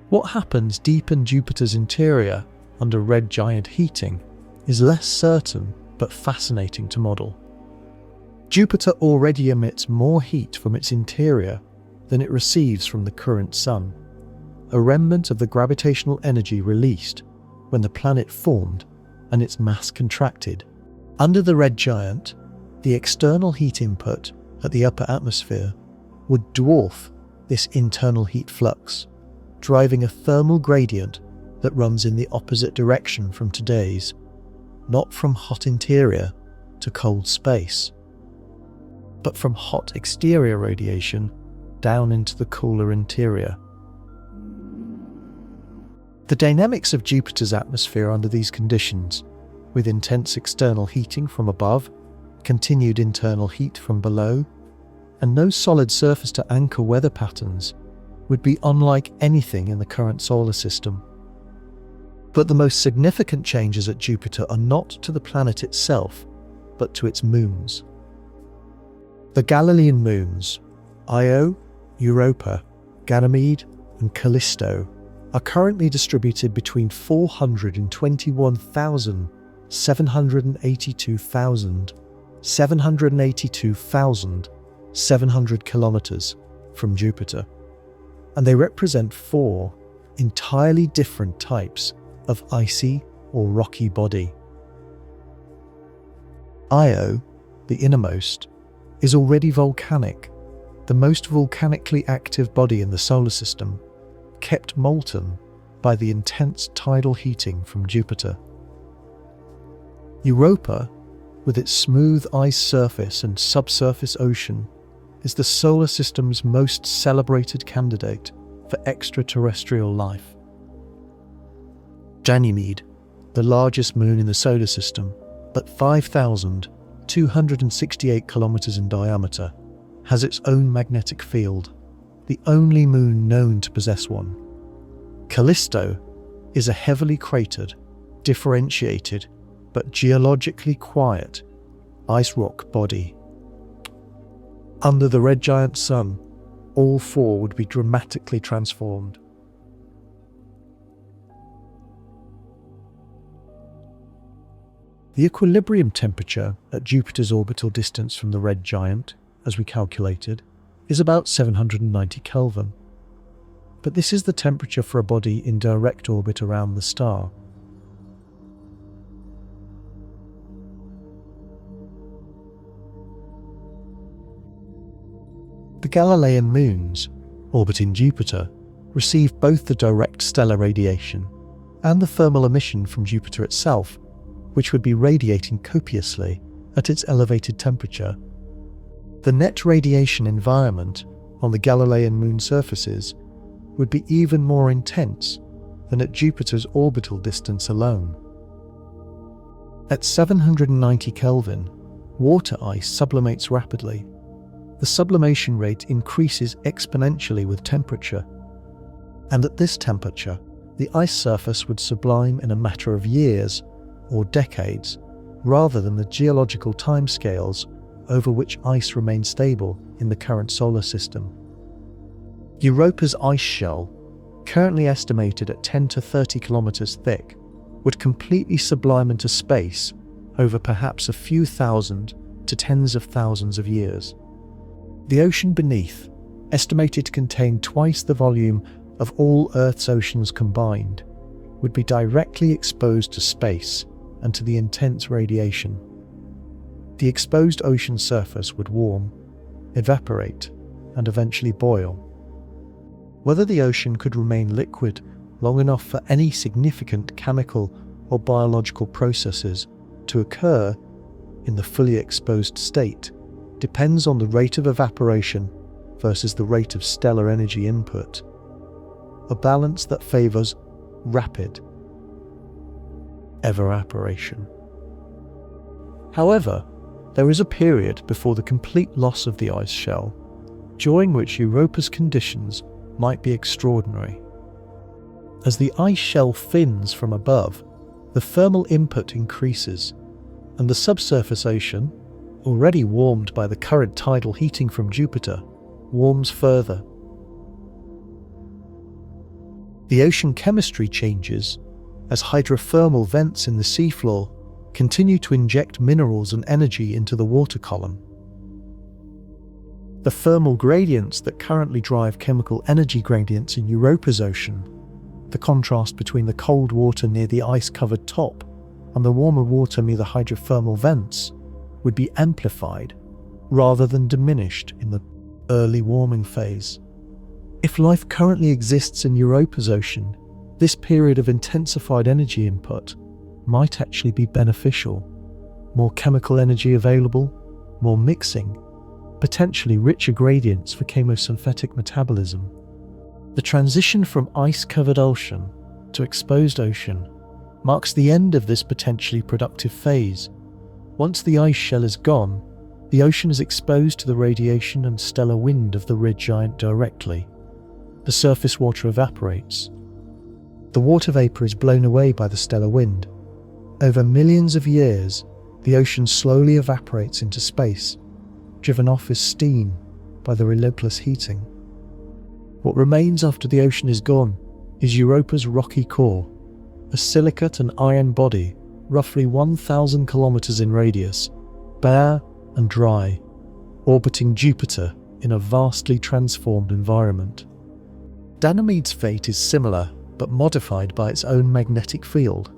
What happens deep in Jupiter's interior under red giant heating is less certain but fascinating to model. Jupiter already emits more heat from its interior than it receives from the current Sun, a remnant of the gravitational energy released when the planet formed and its mass contracted. Under the red giant, the external heat input at the upper atmosphere would dwarf this internal heat flux, driving a thermal gradient that runs in the opposite direction from today's, not from hot interior to cold space, but from hot exterior radiation down into the cooler interior. The dynamics of Jupiter's atmosphere under these conditions, with intense external heating from above, continued internal heat from below, and no solid surface to anchor weather patterns, would be unlike anything in the current solar system. But the most significant changes at Jupiter are not to the planet itself, but to its moons. The Galilean moons, Io, Europa, Ganymede, and Callisto, are currently distributed between 782,700 kilometers from Jupiter, and they represent 4 entirely different types of icy or rocky body. Io, the innermost, is already volcanic, the most volcanically active body in the solar system, kept molten by the intense tidal heating from Jupiter. Europa, with its smooth ice surface and subsurface ocean, is the solar system's most celebrated candidate for extraterrestrial life. Ganymede, the largest moon in the solar system, at 5,268 kilometers in diameter, has its own magnetic field, the only moon known to possess one. Callisto is a heavily cratered, differentiated, but geologically quiet ice rock body. Under the red giant sun, all 4 would be dramatically transformed. The equilibrium temperature at Jupiter's orbital distance from the red giant, as we calculated, is about 790 Kelvin. But this is the temperature for a body in direct orbit around the star. The Galilean moons, orbiting Jupiter, receive both the direct stellar radiation and the thermal emission from Jupiter itself, which would be radiating copiously at its elevated temperature. The net radiation environment on the Galilean moon surfaces would be even more intense than at Jupiter's orbital distance alone. At 790 Kelvin, water ice sublimates rapidly. The sublimation rate increases exponentially with temperature, and at this temperature, the ice surface would sublime in a matter of years or decades, rather than the geological timescales over which ice remains stable in the current solar system. Europa's ice shell, currently estimated at 10 to 30 kilometers thick, would completely sublime into space over perhaps a few thousand to tens of thousands of years. The ocean beneath, estimated to contain twice the volume of all Earth's oceans combined, would be directly exposed to space and to the intense radiation. the exposed ocean surface would warm, evaporate, and eventually boil. Whether the ocean could remain liquid long enough for any significant chemical or biological processes to occur in the fully exposed state depends on the rate of evaporation versus the rate of stellar energy input, a balance that favours rapid evaporation. However, there is a period before the complete loss of the ice shell, during which Europa's conditions might be extraordinary. As the ice shell thins from above, the thermal input increases, and the subsurface ocean, already warmed by the current tidal heating from Jupiter, warms further. The ocean chemistry changes as hydrothermal vents in the seafloor continue to inject minerals and energy into the water column. The thermal gradients that currently drive chemical energy gradients in Europa's ocean, the contrast between the cold water near the ice-covered top and the warmer water near the hydrothermal vents, would be amplified rather than diminished in the early warming phase. If life currently exists in Europa's ocean, this period of intensified energy input might actually be beneficial. More chemical energy available, more mixing, potentially richer gradients for chemosynthetic metabolism. The transition from ice-covered ocean to exposed ocean marks the end of this potentially productive phase. Once the ice shell is gone, the ocean is exposed to the radiation and stellar wind of the red giant directly. The surface water evaporates. The water vapor is blown away by the stellar wind. Over millions of years, the ocean slowly evaporates into space, driven off as steam by the relentless heating. What remains after the ocean is gone is Europa's rocky core, a silicate and iron body roughly 1,000 kilometers in radius, bare and dry, orbiting Jupiter in a vastly transformed environment. Ganymede's fate is similar, but modified by its own magnetic field.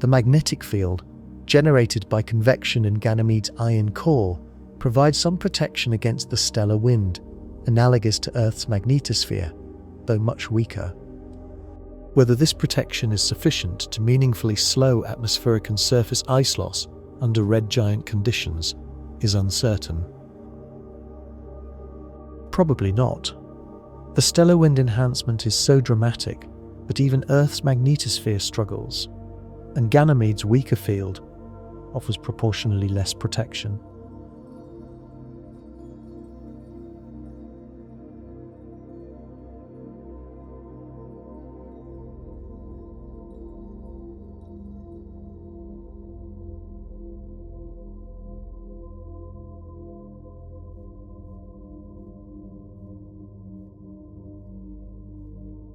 The magnetic field, generated by convection in Ganymede's iron core, provides some protection against the stellar wind, analogous to Earth's magnetosphere, though much weaker. Whether this protection is sufficient to meaningfully slow atmospheric and surface ice loss under red giant conditions is uncertain. Probably not. The stellar wind enhancement is so dramatic that even Earth's magnetosphere struggles, and Ganymede's weaker field offers proportionally less protection.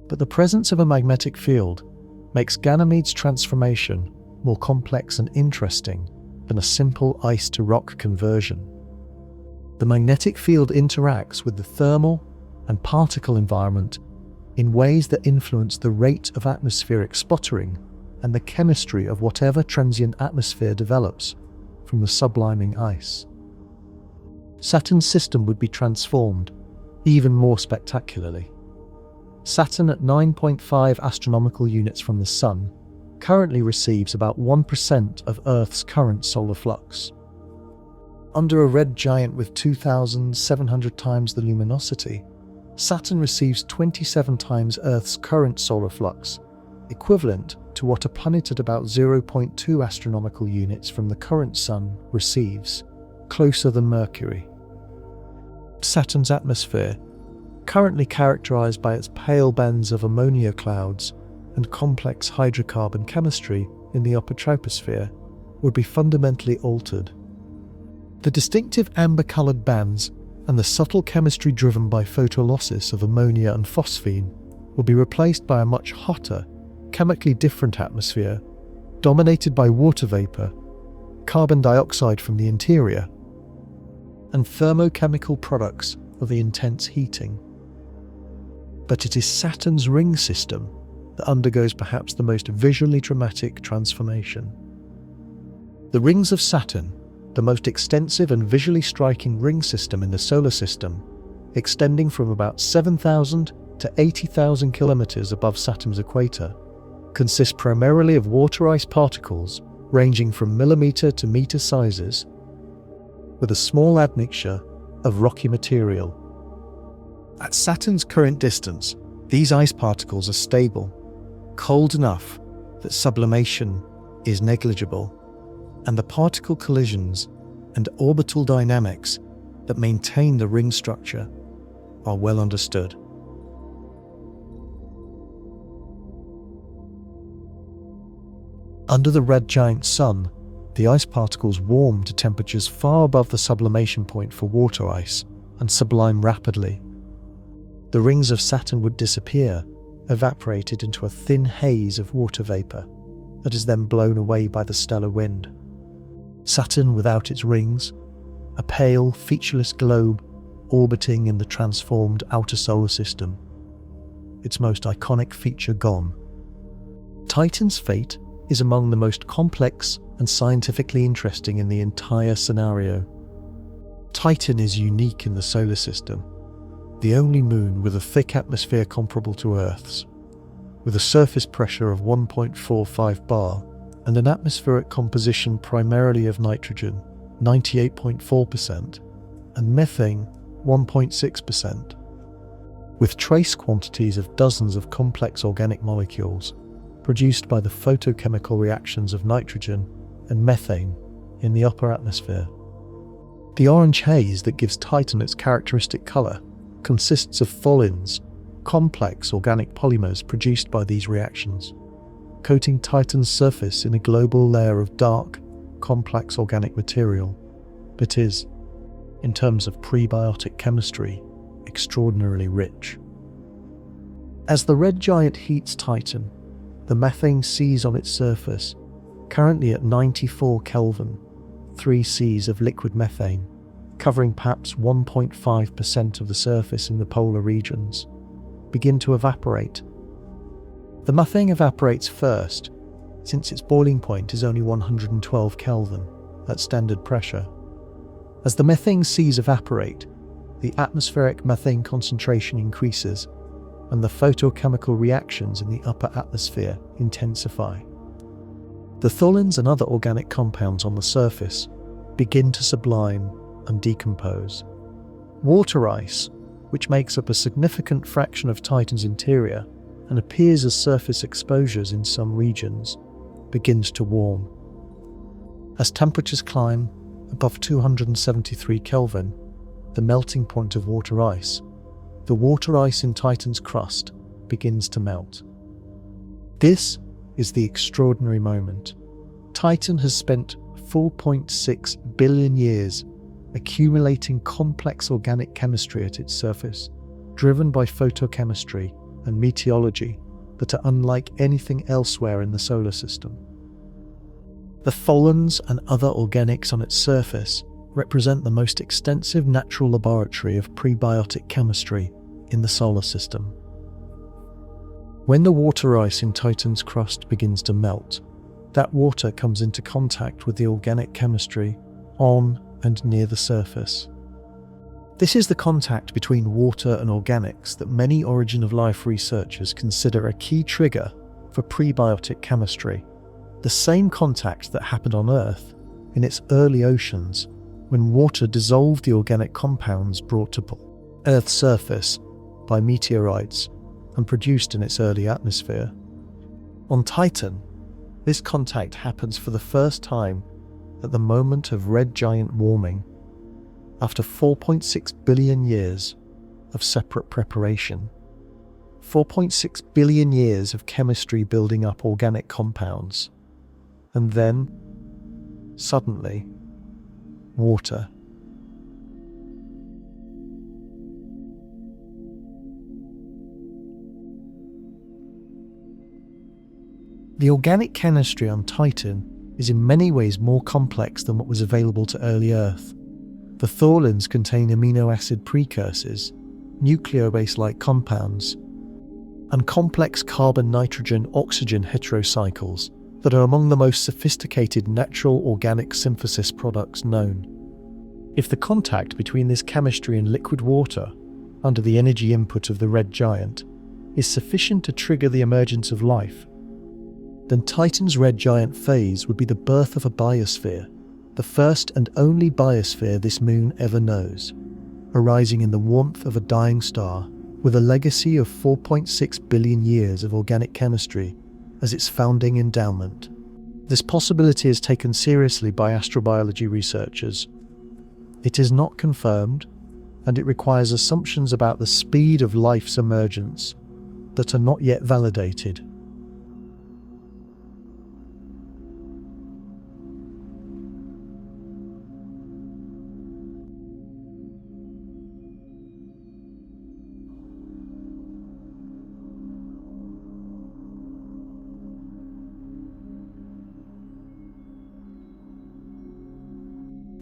But the presence of a magnetic field makes Ganymede's transformation more complex and interesting than a simple ice-to-rock conversion. The magnetic field interacts with the thermal and particle environment in ways that influence the rate of atmospheric sputtering and the chemistry of whatever transient atmosphere develops from the subliming ice. Saturn's system would be transformed even more spectacularly. Saturn, at 9.5 astronomical units from the Sun, currently receives about 1% of Earth's current solar flux. Under a red giant with 2,700 times the luminosity, Saturn receives 27 times Earth's current solar flux, equivalent to what a planet at about 0.2 astronomical units from the current Sun receives, closer than Mercury. Saturn's atmosphere, currently characterized by its pale bands of ammonia clouds and complex hydrocarbon chemistry in the upper troposphere, would be fundamentally altered. The distinctive amber-colored bands and the subtle chemistry driven by photolysis of ammonia and phosphine will be replaced by a much hotter, chemically different atmosphere, dominated by water vapor, carbon dioxide from the interior, and thermochemical products of the intense heating. But it is Saturn's ring system that undergoes perhaps the most visually dramatic transformation. The rings of Saturn, the most extensive and visually striking ring system in the solar system, extending from about 7,000 to 80,000 kilometers above Saturn's equator, consists primarily of water ice particles ranging from millimeter to meter sizes, with a small admixture of rocky material. At Saturn's current distance, these ice particles are stable, cold enough that sublimation is negligible, and the particle collisions and orbital dynamics that maintain the ring structure are well understood. Under the red giant sun, the ice particles warm to temperatures far above the sublimation point for water ice and sublime rapidly. The rings of Saturn would disappear, evaporated into a thin haze of water vapor that is then blown away by the stellar wind. Saturn without its rings, a pale, featureless globe orbiting in the transformed outer solar system, its most iconic feature gone. Titan's fate is among the most complex and scientifically interesting in the entire scenario. Titan is unique in the solar system, the only moon with a thick atmosphere comparable to Earth's, with a surface pressure of 1.45 bar and an atmospheric composition primarily of nitrogen, 98.4%, and methane, 1.6%, with trace quantities of dozens of complex organic molecules produced by the photochemical reactions of nitrogen and methane in the upper atmosphere. The orange haze that gives Titan its characteristic colour consists of tholins, complex organic polymers produced by these reactions, coating Titan's surface in a global layer of dark, complex organic material that is, in terms of prebiotic chemistry, extraordinarily rich. As the red giant heats Titan, the methane sees on its surface, currently at 94 Kelvin, 3 Cs of liquid methane, covering perhaps 1.5% of the surface in the polar regions, begin to evaporate. The methane evaporates first, since its boiling point is only 112 Kelvin at standard pressure. As the methane seas evaporate, the atmospheric methane concentration increases, and the photochemical reactions in the upper atmosphere intensify. The tholins and other organic compounds on the surface begin to sublime and decompose. Water ice, which makes up a significant fraction of Titan's interior and appears as surface exposures in some regions, begins to warm. As temperatures climb above 273 Kelvin, the melting point of water ice, the water ice in Titan's crust begins to melt. This is the extraordinary moment. Titan has spent 4.6 billion years accumulating complex organic chemistry at its surface, driven by photochemistry and meteorology that are unlike anything elsewhere in the solar system. The tholins and other organics on its surface represent the most extensive natural laboratory of prebiotic chemistry in the solar system. When the water ice in Titan's crust begins to melt, that water comes into contact with the organic chemistry on and near the surface. This is the contact between water and organics that many origin of life researchers consider a key trigger for prebiotic chemistry, the same contact that happened on Earth in its early oceans when water dissolved the organic compounds brought to Earth's surface by meteorites and produced in its early atmosphere. On Titan, this contact happens for the first time at the moment of red giant warming, after 4.6 billion years of separate preparation, 4.6 billion years of chemistry building up organic compounds, and then, suddenly, water. The organic chemistry on Titan is in many ways more complex than what was available to early Earth. The tholins contain amino acid precursors, nucleobase-like compounds, and complex carbon-nitrogen-oxygen heterocycles that are among the most sophisticated natural organic synthesis products known. If the contact between this chemistry and liquid water, under the energy input of the red giant, is sufficient to trigger the emergence of life, then Titan's red giant phase would be the birth of a biosphere, the first and only biosphere this moon ever knows, arising in the warmth of a dying star with a legacy of 4.6 billion years of organic chemistry as its founding endowment. This possibility is taken seriously by astrobiology researchers. It is not confirmed, and it requires assumptions about the speed of life's emergence that are not yet validated.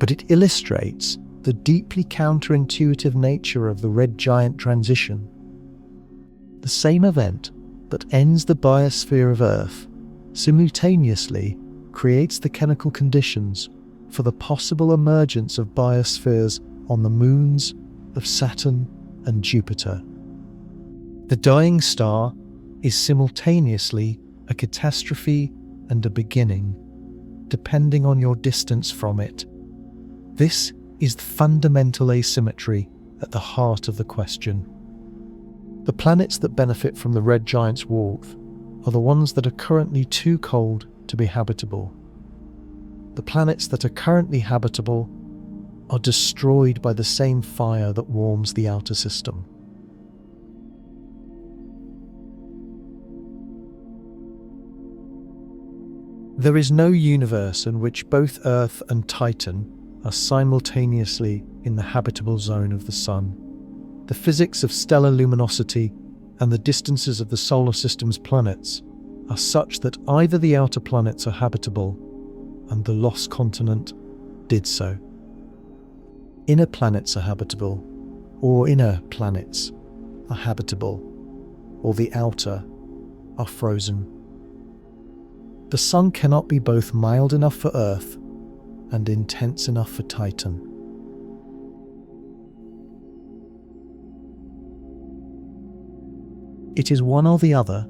But it illustrates the deeply counterintuitive nature of the red giant transition. The same event that ends the biosphere of Earth simultaneously creates the chemical conditions for the possible emergence of biospheres on the moons of Saturn and Jupiter. The dying star is simultaneously a catastrophe and a beginning, depending on your distance from it. This is the fundamental asymmetry at the heart of the question. The planets that benefit from the red giant's warmth are the ones that are currently too cold to be habitable. The planets that are currently habitable are destroyed by the same fire that warms the outer system. There is no universe in which both Earth and Titan are simultaneously in the habitable zone of the Sun. The physics of stellar luminosity and the distances of the solar system's planets are such that either the outer planets are habitable, and the lost continent did so. Inner planets are habitable, or inner planets are habitable, or the outer are frozen. The Sun cannot be both mild enough for Earth and intense enough for Titan. It is one or the other,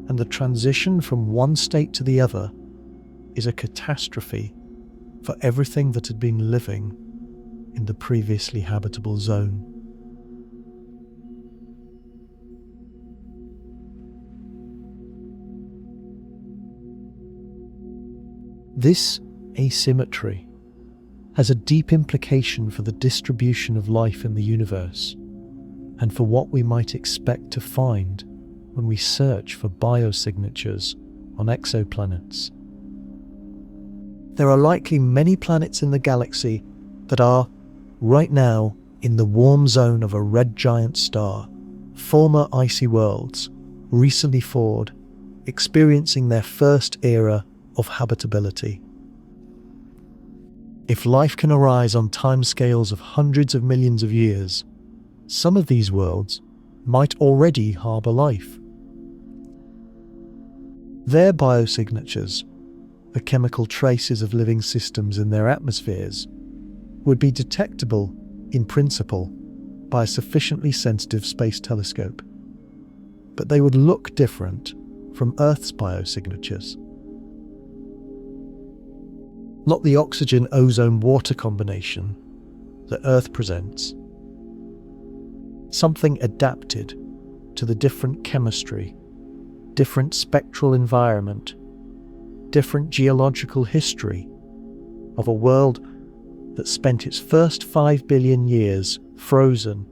and the transition from one state to the other is a catastrophe for everything that had been living in the previously habitable zone. This asymmetry has a deep implication for the distribution of life in the universe and for what we might expect to find when we search for biosignatures on exoplanets. There are likely many planets in the galaxy that are, right now, in the warm zone of a red giant star, former icy worlds, recently thawed, experiencing their first era of habitability. If life can arise on timescales of hundreds of millions of years, some of these worlds might already harbour life. Their biosignatures, the chemical traces of living systems in their atmospheres, would be detectable, in principle, by a sufficiently sensitive space telescope. But they would look different from Earth's biosignatures. Not the oxygen-ozone-water combination that Earth presents. Something adapted to the different chemistry, different spectral environment, different geological history of a world that spent its first 5 billion years frozen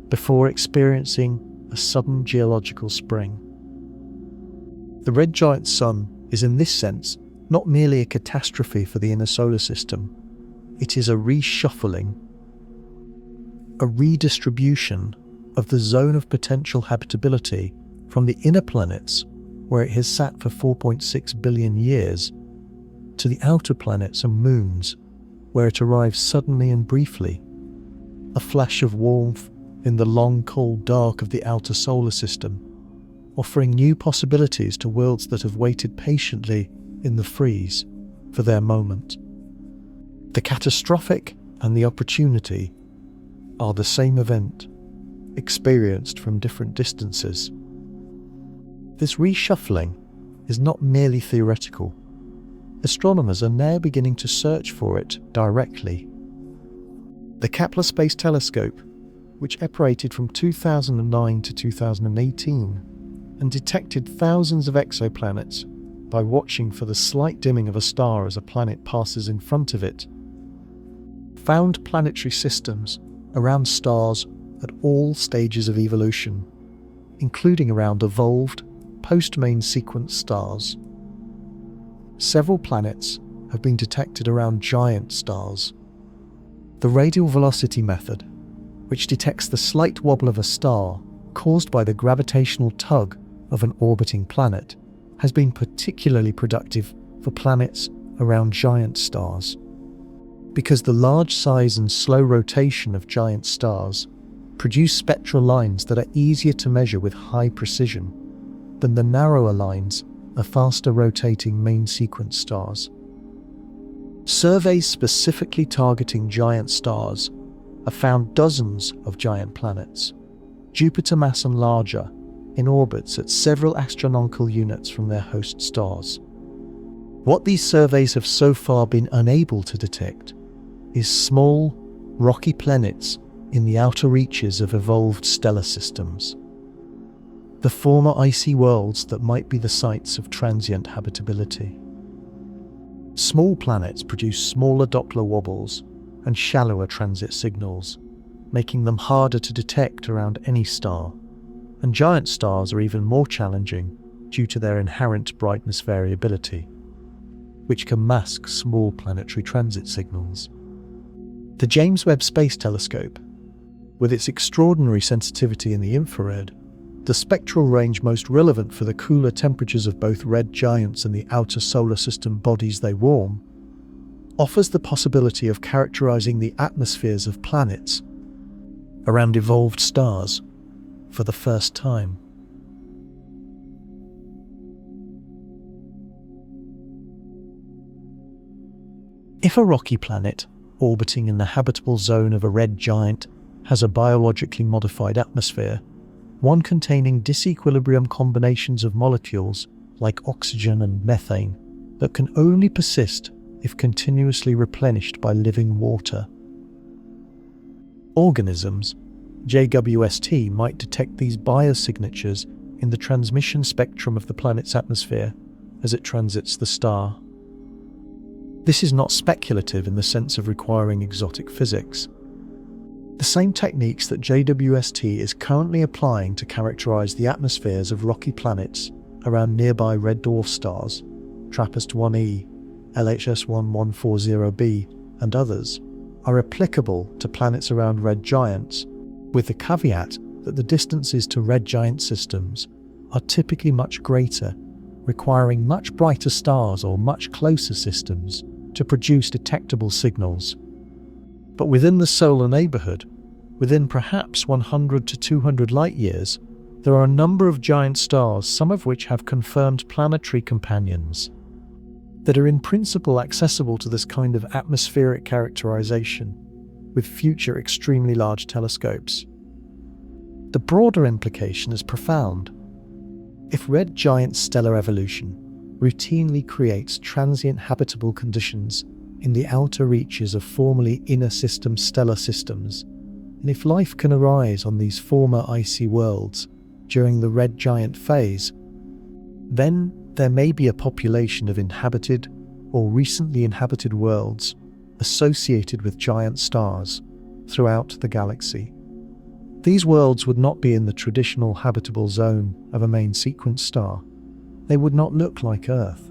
before experiencing a sudden geological spring. The red giant sun is in this sense not merely a catastrophe for the inner solar system, it is a reshuffling, a redistribution of the zone of potential habitability from the inner planets, where it has sat for 4.6 billion years, to the outer planets and moons, where it arrives suddenly and briefly, a flash of warmth in the long cold dark of the outer solar system, offering new possibilities to worlds that have waited patiently in the freeze for their moment. The catastrophic and the opportunity are the same event, experienced from different distances. This reshuffling is not merely theoretical. Astronomers are now beginning to search for it directly. The Kepler Space Telescope, which operated from 2009 to 2018 and detected thousands of exoplanets by watching for the slight dimming of a star as a planet passes in front of it, found planetary systems around stars at all stages of evolution, including around evolved, post-main sequence stars. Several planets have been detected around giant stars. The radial velocity method, which detects the slight wobble of a star caused by the gravitational tug of an orbiting planet, has been particularly productive for planets around giant stars. Because the large size and slow rotation of giant stars produce spectral lines that are easier to measure with high precision than the narrower lines of faster rotating main sequence stars. Surveys specifically targeting giant stars have found dozens of giant planets, Jupiter mass and larger, in orbits at several astronomical units from their host stars. What these surveys have so far been unable to detect is small, rocky planets in the outer reaches of evolved stellar systems, the former icy worlds that might be the sites of transient habitability. Small planets produce smaller Doppler wobbles and shallower transit signals, making them harder to detect around any star, and giant stars are even more challenging due to their inherent brightness variability, which can mask small planetary transit signals. The James Webb Space Telescope, with its extraordinary sensitivity in the infrared, the spectral range most relevant for the cooler temperatures of both red giants and the outer solar system bodies they warm, offers the possibility of characterizing the atmospheres of planets around evolved stars for the first time. If a rocky planet orbiting in the habitable zone of a red giant has a biologically modified atmosphere, one containing disequilibrium combinations of molecules like oxygen and methane that can only persist if continuously replenished by living water. Organisms, JWST, might detect these biosignatures in the transmission spectrum of the planet's atmosphere as it transits the star. This is not speculative in the sense of requiring exotic physics. The same techniques that JWST is currently applying to characterize the atmospheres of rocky planets around nearby red dwarf stars, TRAPPIST-1e, LHS-1140b, and others, are applicable to planets around red giants, with the caveat that the distances to red giant systems are typically much greater, requiring much brighter stars or much closer systems to produce detectable signals. But within the solar neighborhood, within perhaps 100 to 200 light-years, there are a number of giant stars, some of which have confirmed planetary companions, that are in principle accessible to this kind of atmospheric characterization with future extremely large telescopes. The broader implication is profound. If red giant stellar evolution routinely creates transient habitable conditions in the outer reaches of formerly inner system stellar systems, and if life can arise on these former icy worlds during the red giant phase, then there may be a population of inhabited or recently inhabited worlds associated with giant stars throughout the galaxy. These worlds would not be in the traditional habitable zone of a main sequence star. They would not look like Earth.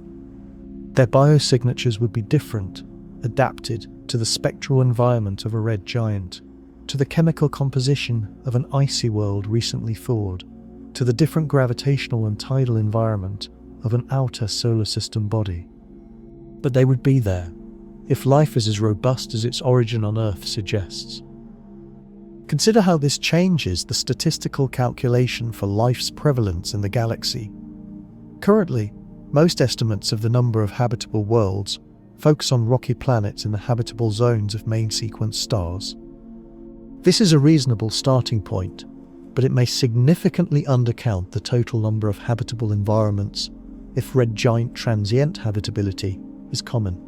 Their biosignatures would be different, adapted to the spectral environment of a red giant, to the chemical composition of an icy world recently thawed, to the different gravitational and tidal environment of an outer solar system body. But they would be there, if life is as robust as its origin on Earth suggests. Consider how this changes the statistical calculation for life's prevalence in the galaxy. Currently, Most estimates of the number of habitable worlds focus on rocky planets in the habitable zones of main sequence stars. This is a reasonable starting point, but it may significantly undercount the total number of habitable environments if red giant transient habitability is common.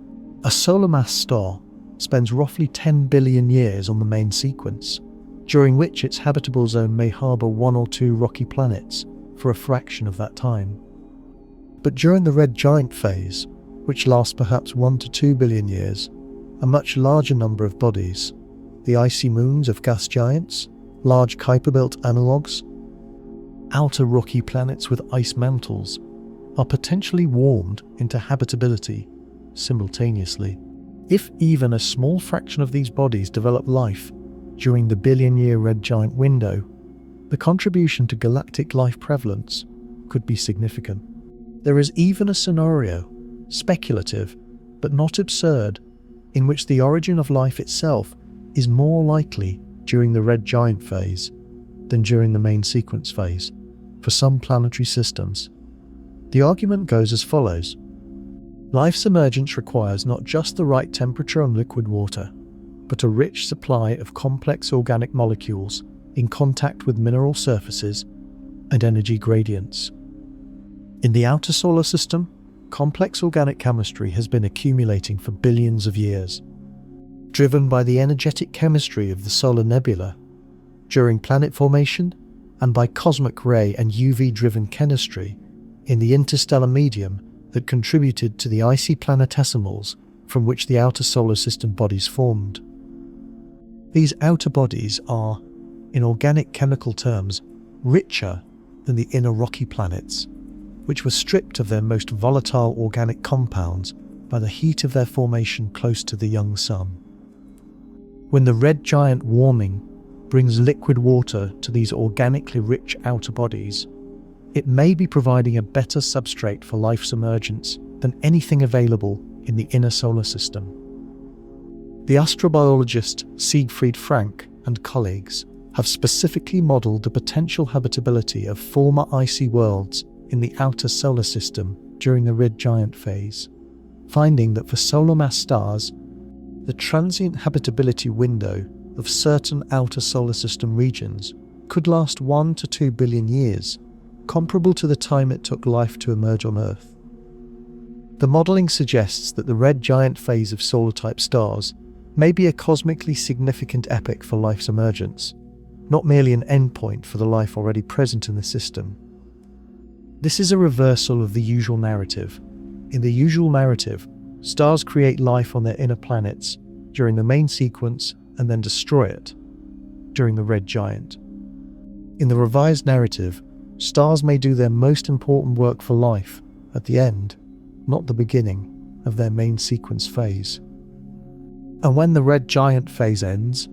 A solar mass star spends roughly 10 billion years on the main sequence, during which its habitable zone may harbour 1 or 2 rocky planets for a fraction of that time. But during the red giant phase, which lasts perhaps 1 to 2 billion years, a much larger number of bodies, the icy moons of gas giants, large Kuiper belt analogues, outer rocky planets with ice mantles, are potentially warmed into habitability simultaneously. If even a small fraction of these bodies develop life during the billion-year red giant window, the contribution to galactic life prevalence could be significant. There is even a scenario, speculative but not absurd, in which the origin of life itself is more likely during the red giant phase than during the main sequence phase for some planetary systems. The argument goes as follows. Life's emergence requires not just the right temperature and liquid water, but a rich supply of complex organic molecules in contact with mineral surfaces and energy gradients. In the outer solar system, complex organic chemistry has been accumulating for billions of years. Driven by the energetic chemistry of the solar nebula, during planet formation, and by cosmic ray and UV-driven chemistry in the interstellar medium that contributed to the icy planetesimals from which the outer solar system bodies formed. These outer bodies are, in organic chemical terms, richer than the inner rocky planets, which were stripped of their most volatile organic compounds by the heat of their formation close to the young sun. When the red giant warming brings liquid water to these organically rich outer bodies, it may be providing a better substrate for life's emergence than anything available in the inner solar system. The astrobiologist Siegfried Frank and colleagues have specifically modelled the potential habitability of former icy worlds in the outer solar system during the red giant phase, finding that for solar mass stars, the transient habitability window of certain outer solar system regions could last 1 to 2 billion years, comparable to the time it took life to emerge on Earth. The modelling suggests that the red giant phase of solar-type stars may be a cosmically significant epoch for life's emergence, not merely an endpoint for the life already present in the system. This is a reversal of the usual narrative. In the usual narrative, stars create life on their inner planets during the main sequence and then destroy it during the red giant. In the revised narrative, stars may do their most important work for life at the end, not the beginning, of their main sequence phase. And when the red giant phase ends,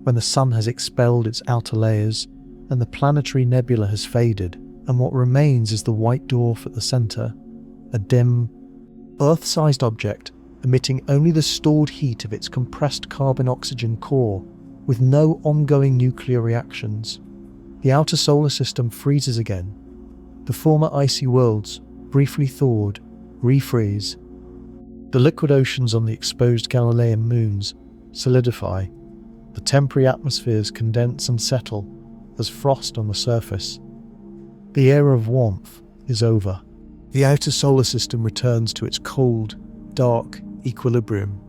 when the sun has expelled its outer layers and the planetary nebula has faded, and what remains is the white dwarf at the centre, a dim, Earth-sized object emitting only the stored heat of its compressed carbon-oxygen core with no ongoing nuclear reactions, the outer solar system freezes again. The former icy worlds, briefly thawed, refreeze. The liquid oceans on the exposed Galilean moons solidify. The temporary atmospheres condense and settle as frost on the surface. The era of warmth is over. The outer solar system returns to its cold, dark equilibrium,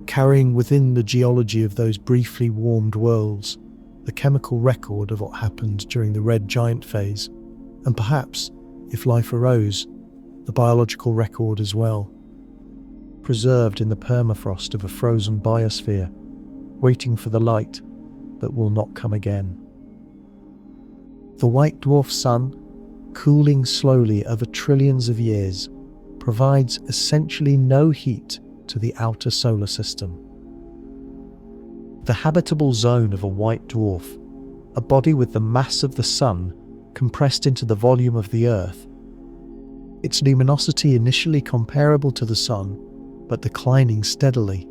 carrying within the geology of those briefly warmed worlds the chemical record of what happened during the red giant phase, and perhaps, if life arose, the biological record as well, preserved in the permafrost of a frozen biosphere, waiting for the light that will not come again. The white dwarf sun, cooling slowly over trillions of years, provides essentially no heat to the outer solar system. The habitable zone of a white dwarf, a body with the mass of the sun compressed into the volume of the Earth, its luminosity initially comparable to the sun, but declining steadily,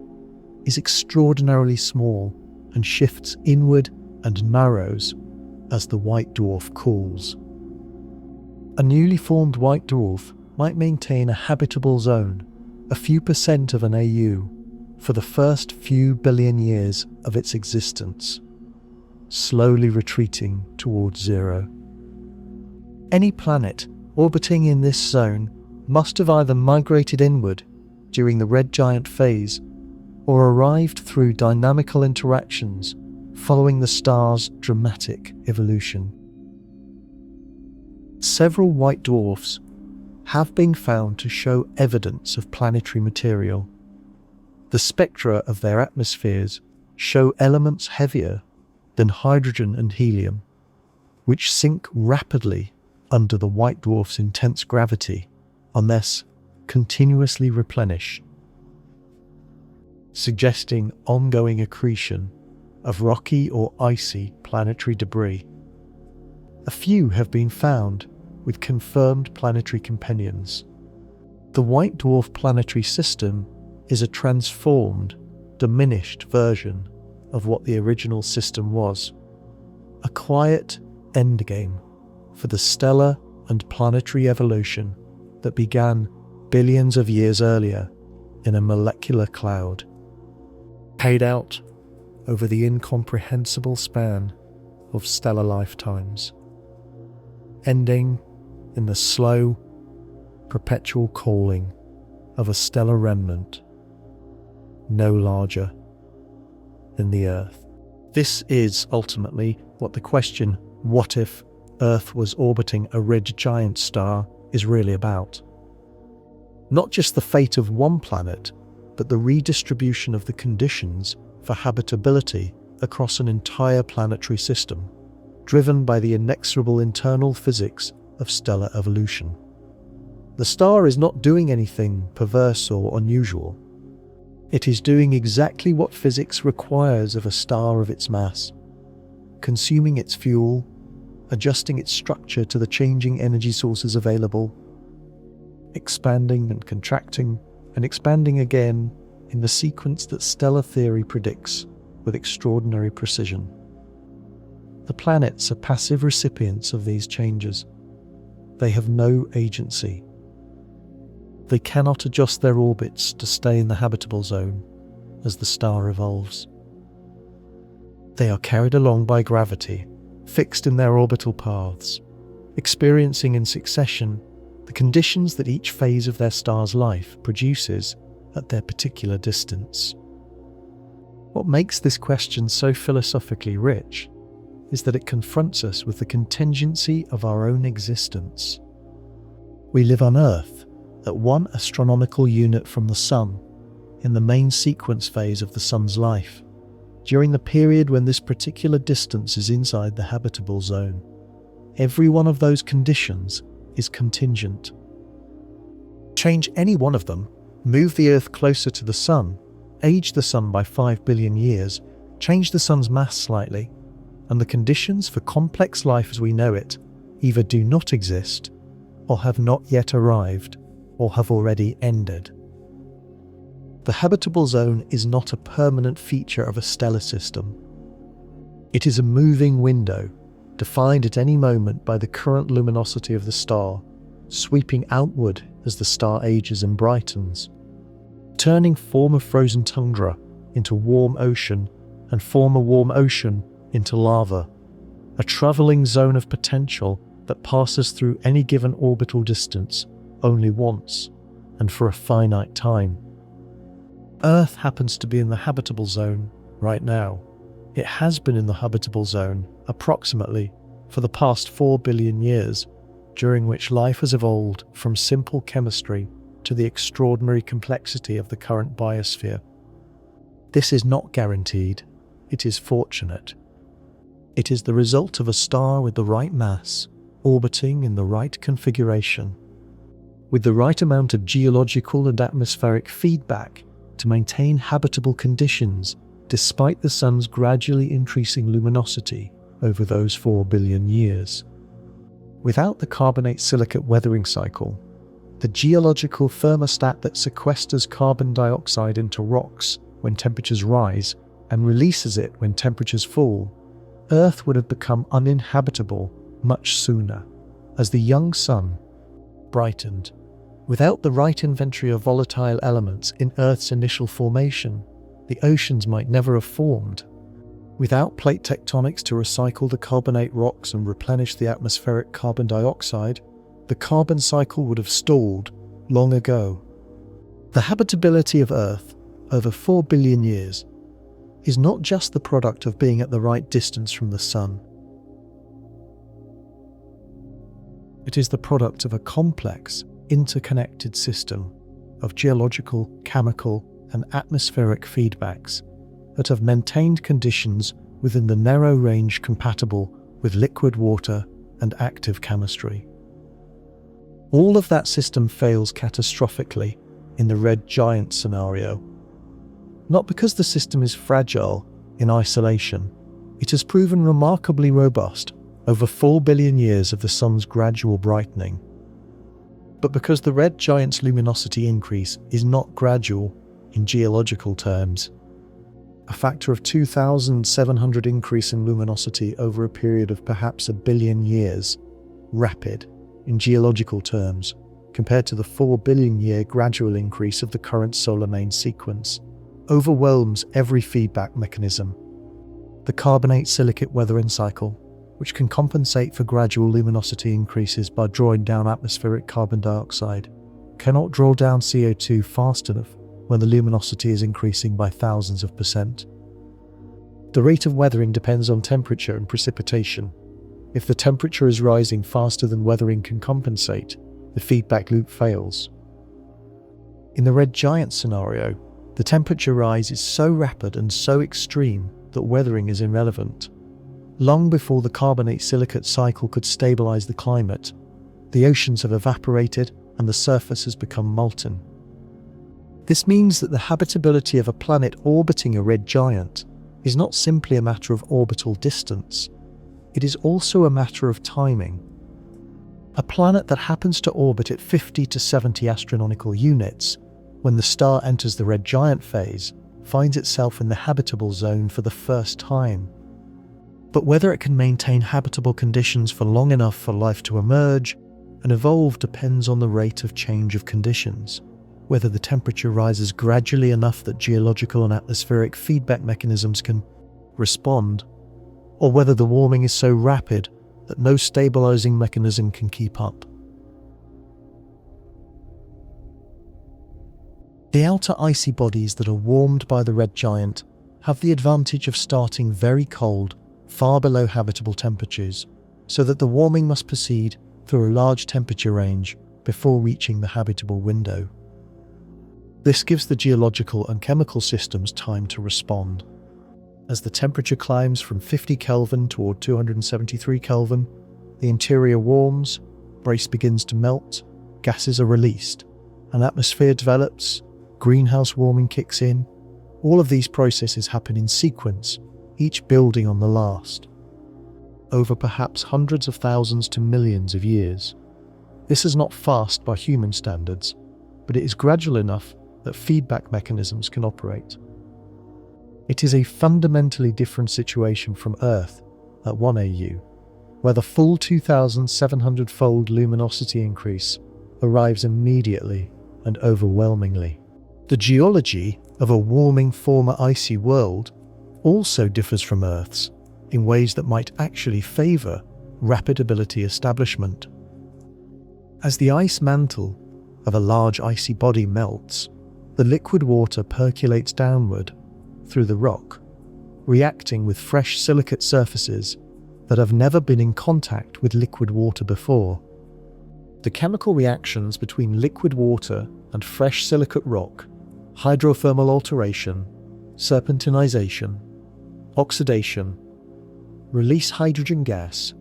is extraordinarily small and shifts inward and narrows as the white dwarf cools. A newly formed white dwarf might maintain a habitable zone, a few percent of an AU, for the first few billion years of its existence, slowly retreating towards zero. Any planet orbiting in this zone must have either migrated inward during the red giant phase or arrived through dynamical interactions following the star's dramatic evolution. Several white dwarfs have been found to show evidence of planetary material. The spectra of their atmospheres show elements heavier than hydrogen and helium, which sink rapidly under the white dwarf's intense gravity unless continuously replenished, suggesting ongoing accretion of rocky or icy planetary debris. A few have been found with confirmed planetary companions. The white dwarf planetary system is a transformed, diminished version of what the original system was, a quiet endgame for the stellar and planetary evolution that began billions of years earlier in a molecular cloud, paid out over the incomprehensible span of stellar lifetimes, ending in the slow, perpetual calling of a stellar remnant no larger than the Earth. This is ultimately what the question, what if Earth was orbiting a red giant star, is really about. Not just the fate of one planet, but the redistribution of the conditions for habitability across an entire planetary system, driven by the inexorable internal physics of stellar evolution. The star is not doing anything perverse or unusual. It is doing exactly what physics requires of a star of its mass, consuming its fuel, adjusting its structure to the changing energy sources available, expanding and contracting, and expanding again in the sequence that stellar theory predicts with extraordinary precision. The planets are passive recipients of these changes. They have no agency. They cannot adjust their orbits to stay in the habitable zone as the star evolves. They are carried along by gravity, fixed in their orbital paths, experiencing in succession the conditions that each phase of their star's life produces at their particular distance. What makes this question so philosophically rich is that it confronts us with the contingency of our own existence. We live on Earth at one astronomical unit from the Sun, in the main sequence phase of the Sun's life, during the period when this particular distance is inside the habitable zone. Every one of those conditions is contingent. Change any one of them, move the Earth closer to the Sun, age the Sun by 5 billion years, change the Sun's mass slightly, and the conditions for complex life as we know it either do not exist, or have not yet arrived, or have already ended. The habitable zone is not a permanent feature of a stellar system. It is a moving window, defined at any moment by the current luminosity of the star, sweeping outward as the star ages and brightens, turning former frozen tundra into warm ocean and former warm ocean into lava, a travelling zone of potential that passes through any given orbital distance only once and for a finite time. Earth happens to be in the habitable zone right now. It has been in the habitable zone approximately for the past 4 billion years, during which life has evolved from simple chemistry to the extraordinary complexity of the current biosphere. This is not guaranteed, it is fortunate. It is the result of a star with the right mass, orbiting in the right configuration, with the right amount of geological and atmospheric feedback to maintain habitable conditions despite the Sun's gradually increasing luminosity over those 4 billion years. Without the carbonate-silicate weathering cycle, the geological thermostat that sequesters carbon dioxide into rocks when temperatures rise and releases it when temperatures fall, Earth would have become uninhabitable much sooner, as the young Sun brightened Without the right inventory of volatile elements in Earth's initial formation, the oceans might never have formed. Without plate tectonics to recycle the carbonate rocks and replenish the atmospheric carbon dioxide, the carbon cycle would have stalled long ago. The habitability of Earth over 4 billion years is not just the product of being at the right distance from the Sun. It is the product of a complex, interconnected system of geological, chemical, and atmospheric feedbacks that have maintained conditions within the narrow range compatible with liquid water and active chemistry. All of that system fails catastrophically in the red giant scenario. Not because the system is fragile in isolation, it has proven remarkably robust over 4 billion years of the Sun's gradual brightening, but because the red giant's luminosity increase is not gradual in geological terms. A factor of 2,700 increase in luminosity over a period of perhaps 1 billion years, rapid in geological terms, compared to the 4 billion year gradual increase of the current solar main sequence, overwhelms every feedback mechanism. The carbonate silicate weathering cycle, which can compensate for gradual luminosity increases by drawing down atmospheric carbon dioxide, cannot draw down CO2 fast enough when the luminosity is increasing by thousands of percent. The rate of weathering depends on temperature and precipitation. If the temperature is rising faster than weathering can compensate, the feedback loop fails. In the red giant scenario, the temperature rise is so rapid and so extreme that weathering is irrelevant. Long before the carbonate silicate cycle could stabilize the climate, the oceans have evaporated and the surface has become molten. This means that the habitability of a planet orbiting a red giant is not simply a matter of orbital distance, it is also a matter of timing. A planet that happens to orbit at 50 to 70 astronomical units, when the star enters the red giant phase, finds itself in the habitable zone for the first time. But whether it can maintain habitable conditions for long enough for life to emerge and evolve depends on the rate of change of conditions, whether the temperature rises gradually enough that geological and atmospheric feedback mechanisms can respond, or whether the warming is so rapid that no stabilizing mechanism can keep up. The outer icy bodies that are warmed by the red giant have the advantage of starting very cold, far below habitable temperatures, so that the warming must proceed through a large temperature range before reaching the habitable window. This gives the geological and chemical systems time to respond. As the temperature climbs from 50 Kelvin toward 273 Kelvin, the interior warms, base begins to melt, gases are released, an atmosphere develops, greenhouse warming kicks in. All of these processes happen in sequence, each building on the last, over perhaps hundreds of thousands to millions of years. This is not fast by human standards, but it is gradual enough that feedback mechanisms can operate. It is a fundamentally different situation from Earth at 1 AU, where the full 2,700-fold luminosity increase arrives immediately and overwhelmingly. The geology of a warming former icy world also differs from Earth's in ways that might actually favour rapid ability establishment. As the ice mantle of a large icy body melts, the liquid water percolates downward through the rock, reacting with fresh silicate surfaces that have never been in contact with liquid water before. The chemical reactions between liquid water and fresh silicate rock, hydrothermal alteration, serpentinization, oxidation, release hydrogen gas,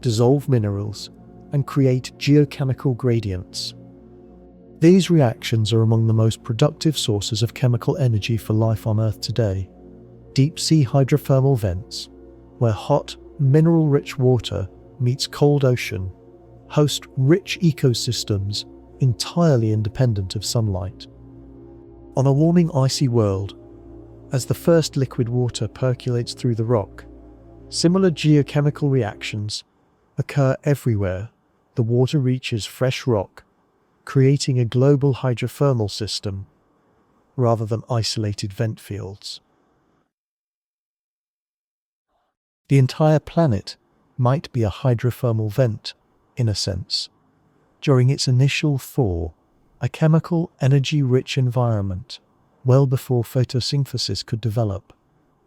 dissolve minerals, and create geochemical gradients. These reactions are among the most productive sources of chemical energy for life on Earth today. Deep-sea hydrothermal vents, where hot, mineral-rich water meets cold ocean, host rich ecosystems entirely independent of sunlight. On a warming icy world, as the first liquid water percolates through the rock, similar geochemical reactions occur everywhere the water reaches fresh rock, creating a global hydrothermal system rather than isolated vent fields. The entire planet might be a hydrothermal vent, in a sense. During its initial thaw, a chemical, energy-rich environment, well before photosynthesis could develop,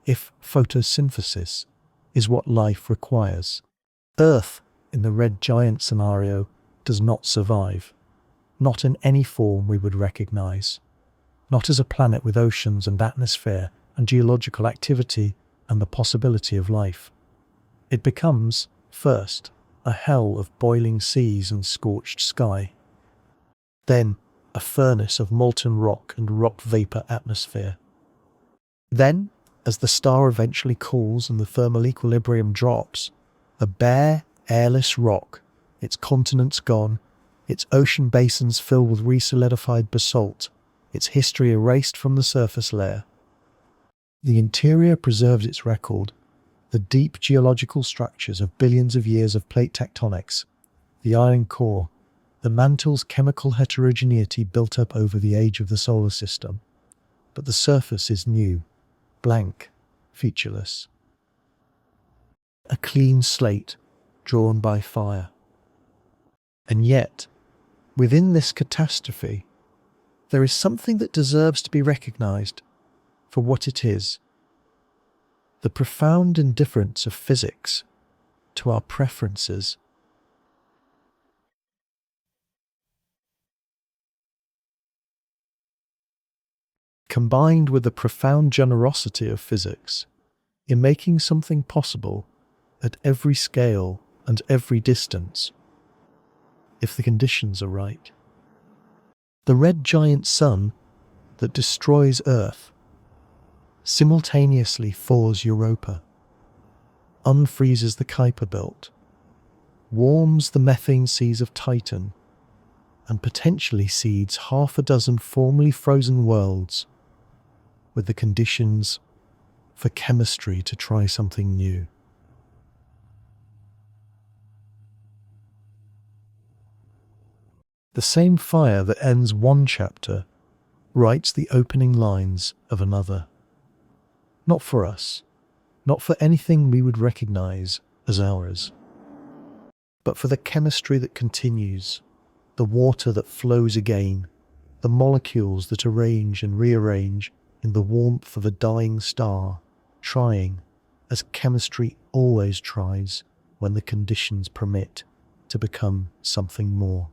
if photosynthesis is what life requires. Earth, in the red giant scenario, does not survive. Not in any form we would recognize. Not as a planet with oceans and atmosphere and geological activity and the possibility of life. It becomes, first, a hell of boiling seas and scorched sky. Then, a furnace of molten rock and rock vapor atmosphere. Then, as the star eventually cools and the thermal equilibrium drops, a bare, airless rock, its continents gone, its ocean basins filled with resolidified basalt, its history erased from the surface layer. The interior preserves its record, the deep geological structures of billions of years of plate tectonics, the iron core, the mantle's chemical heterogeneity built up over the age of the solar system. But the surface is new, blank, featureless. A clean slate drawn by fire. And yet, within this catastrophe, there is something that deserves to be recognized for what it is. The profound indifference of physics to our preferences. Combined with the profound generosity of physics in making something possible at every scale and every distance, if the conditions are right. The red giant sun that destroys Earth simultaneously thaws Europa, unfreezes the Kuiper Belt, warms the methane seas of Titan, and potentially seeds half a dozen formerly frozen worlds with the conditions for chemistry to try something new. The same fire that ends one chapter writes the opening lines of another. Not for us, not for anything we would recognize as ours, but for the chemistry that continues, the water that flows again, the molecules that arrange and rearrange in the warmth of a dying star, trying, as chemistry always tries when the conditions permit, to become something more.